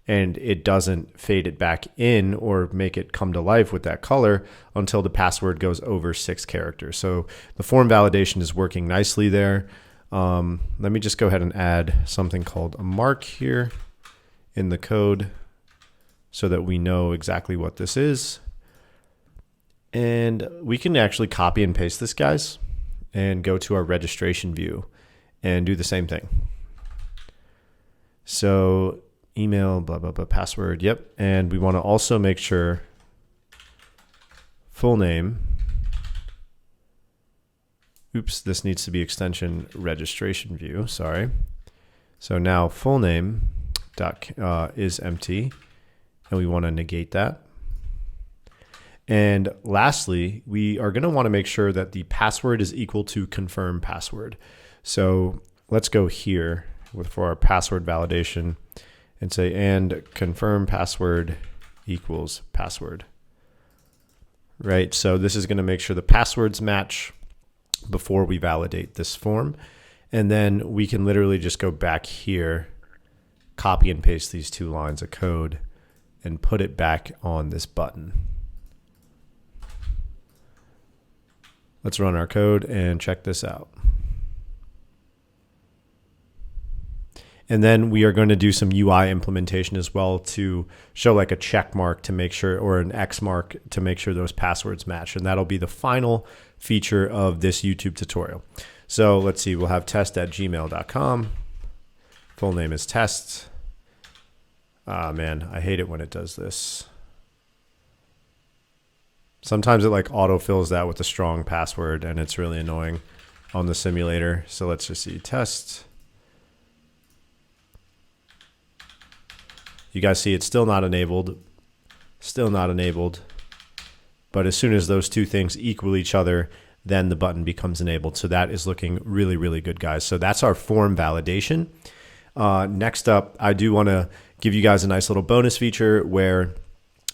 And it doesn't fade it back in or make it come to life with that color until the password goes over 6 characters. So the form validation is working nicely there. Let me just go ahead and add something called a mark here in the code so that we know exactly what this is. And we can actually copy and paste this, guys, and go to our registration view and do the same thing. So email, blah, blah, blah, password. Yep. And we want to also make sure full name. Oops, this needs to be extension registration view. Sorry. So now full name is empty, and we want to negate that. And lastly, we are going to want to make sure that the password is equal to confirm password. So let's go here for our password validation and say, and confirm password equals password. Right, so this is going to make sure the passwords match before we validate this form. And then we can literally just go back here, copy and paste these 2 lines of code, and put it back on this button. Let's run our code and check this out. And then we are going to do some UI implementation as well to show like a check mark to make sure, or an X mark to make sure those passwords match. And that'll be the final feature of this YouTube tutorial. So let's see, we'll have test@gmail.com. Full name is test. Ah, man, I hate it when it does this. Sometimes it like autofills that with a strong password, and it's really annoying on the simulator. So let's just see test. You guys see it's still not enabled, But as soon as those 2 things equal each other, then the button becomes enabled. So that is looking really, really good, guys. So that's our form validation. Next up, I do want to give you guys a nice little bonus feature where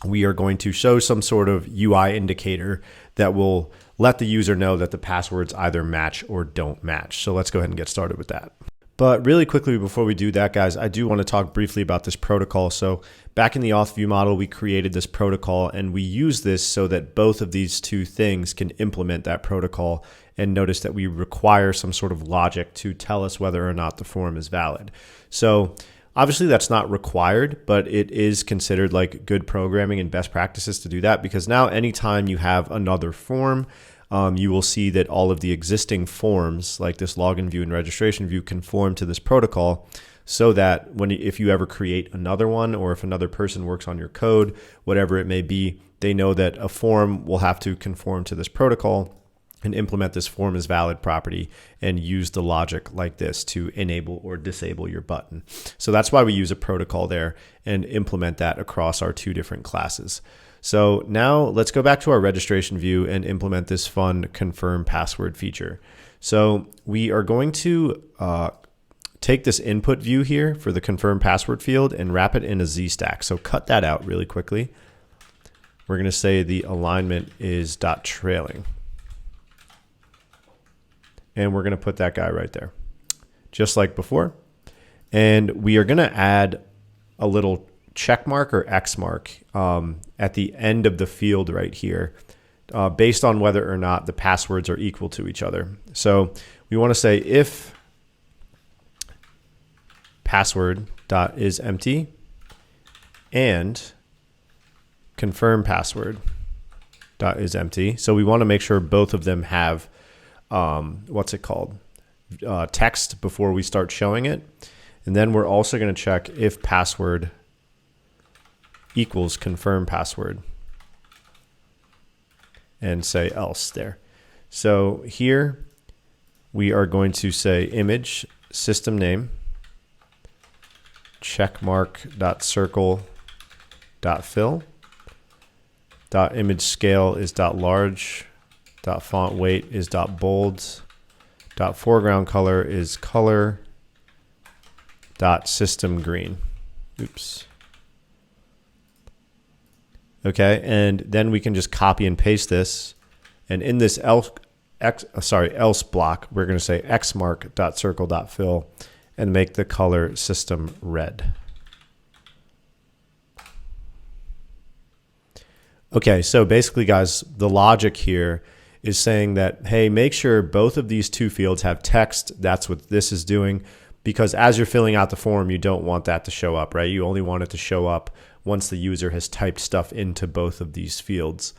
we are going to show some sort of UI indicator that will let the user know that the passwords either match or don't match. So let's go ahead and get started with that. But really quickly before we do that, guys, I do want to talk briefly about this protocol. So back in the auth view model, we created this protocol and we use this so that both of these two things can implement that protocol. And notice that we require some sort of logic to tell us whether or not the form is valid. So obviously that's not required, but it is considered like good programming and best practices to do that, because now anytime you have another form, you will see that all of the existing forms like this login view and registration view conform to this protocol, so that if you ever create another one, or if another person works on your code, whatever it may be, they know that a form will have to conform to this protocol and implement this form as valid property and use the logic like this to enable or disable your button. So that's why we use a protocol there and implement that across our two different classes. So now let's go back to our registration view and implement this fun confirm password feature. So we are going to take this input view here for the confirm password field and wrap it in a Z stack. So cut that out really quickly. We're going to say the alignment is .trailing. And we're going to put that guy right there, just like before. And we are going to add a little check mark or X mark at the end of the field right here, based on whether or not the passwords are equal to each other. So we want to say if password dot is empty and confirm password dot is empty. So we want to make sure both of them have text before we start showing it. And then we're also going to check if password equals confirm password and say else there. So here we are going to say image system name checkmark.circle.fill .image scale is .large .font weight is .bold .foreground color is color .system green. Oops. Okay, and then we can just copy and paste this, and in this else block, we're going to say xmark.circle.fill and make the color system red. Okay, so basically, guys, the logic here is saying that, hey, make sure both of these two fields have text. That's what this is doing, because as you're filling out the form, you don't want that to show up, right? You only want it to show up once the user has typed stuff into both of these fields.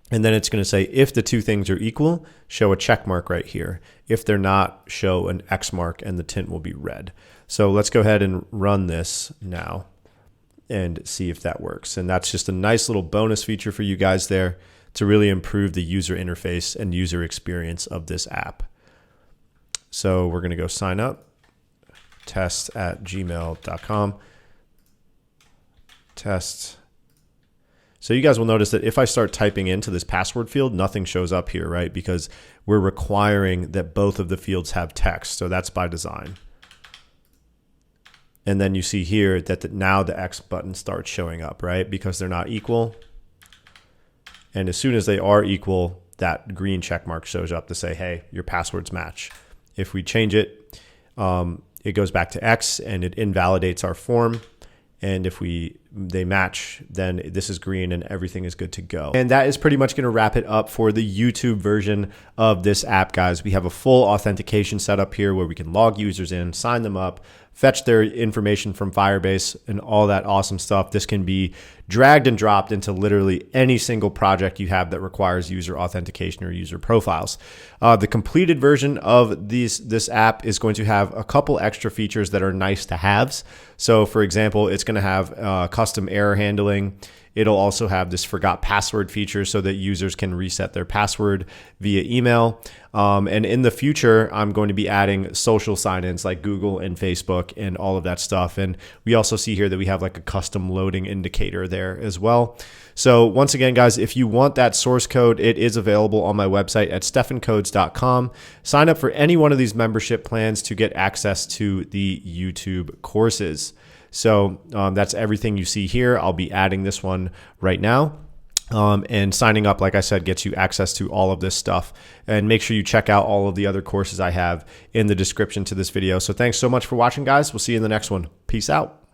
And then it's going to say, if the two things are equal, show a check mark right here. If they're not, show an X mark and the tint will be red. So let's go ahead and run this now and see if that works. And that's just a nice little bonus feature for you guys there to really improve the user interface and user experience of this app. So we're going to go sign up, test@gmail.com, test. So you guys will notice that if I start typing into this password field, nothing shows up here, right? Because we're requiring that both of the fields have text. So that's by design. And then you see here that now the X button starts showing up, right? Because they're not equal. And as soon as they are equal, that green check mark shows up to say, hey, your passwords match. If we change it, it goes back to X and it invalidates our form. And if they match, then this is green and everything is good to go. And that is pretty much going to wrap it up for the YouTube version of this app, guys. We have a full authentication setup here where we can log users in, sign them up, fetch their information from Firebase and all that awesome stuff. This can be dragged and dropped into literally any single project you have that requires user authentication or user profiles. The completed version of this app is going to have a couple extra features that are nice to haves. So for example, it's going to have custom custom error handling. It'll also have this forgot password feature so that users can reset their password via email. And in the future, I'm going to be adding social sign-ins like Google and Facebook and all of that stuff. And we also see here that we have like a custom loading indicator there as well. So once again, guys, if you want that source code, it is available on my website at stephancodes.com. Sign up for any one of these membership plans to get access to the YouTube courses. So that's everything you see here. I'll be adding this one right now. And signing up, like I said, gets you access to all of this stuff. And make sure you check out all of the other courses I have in the description to this video. So thanks so much for watching, guys. We'll see you in the next one. Peace out.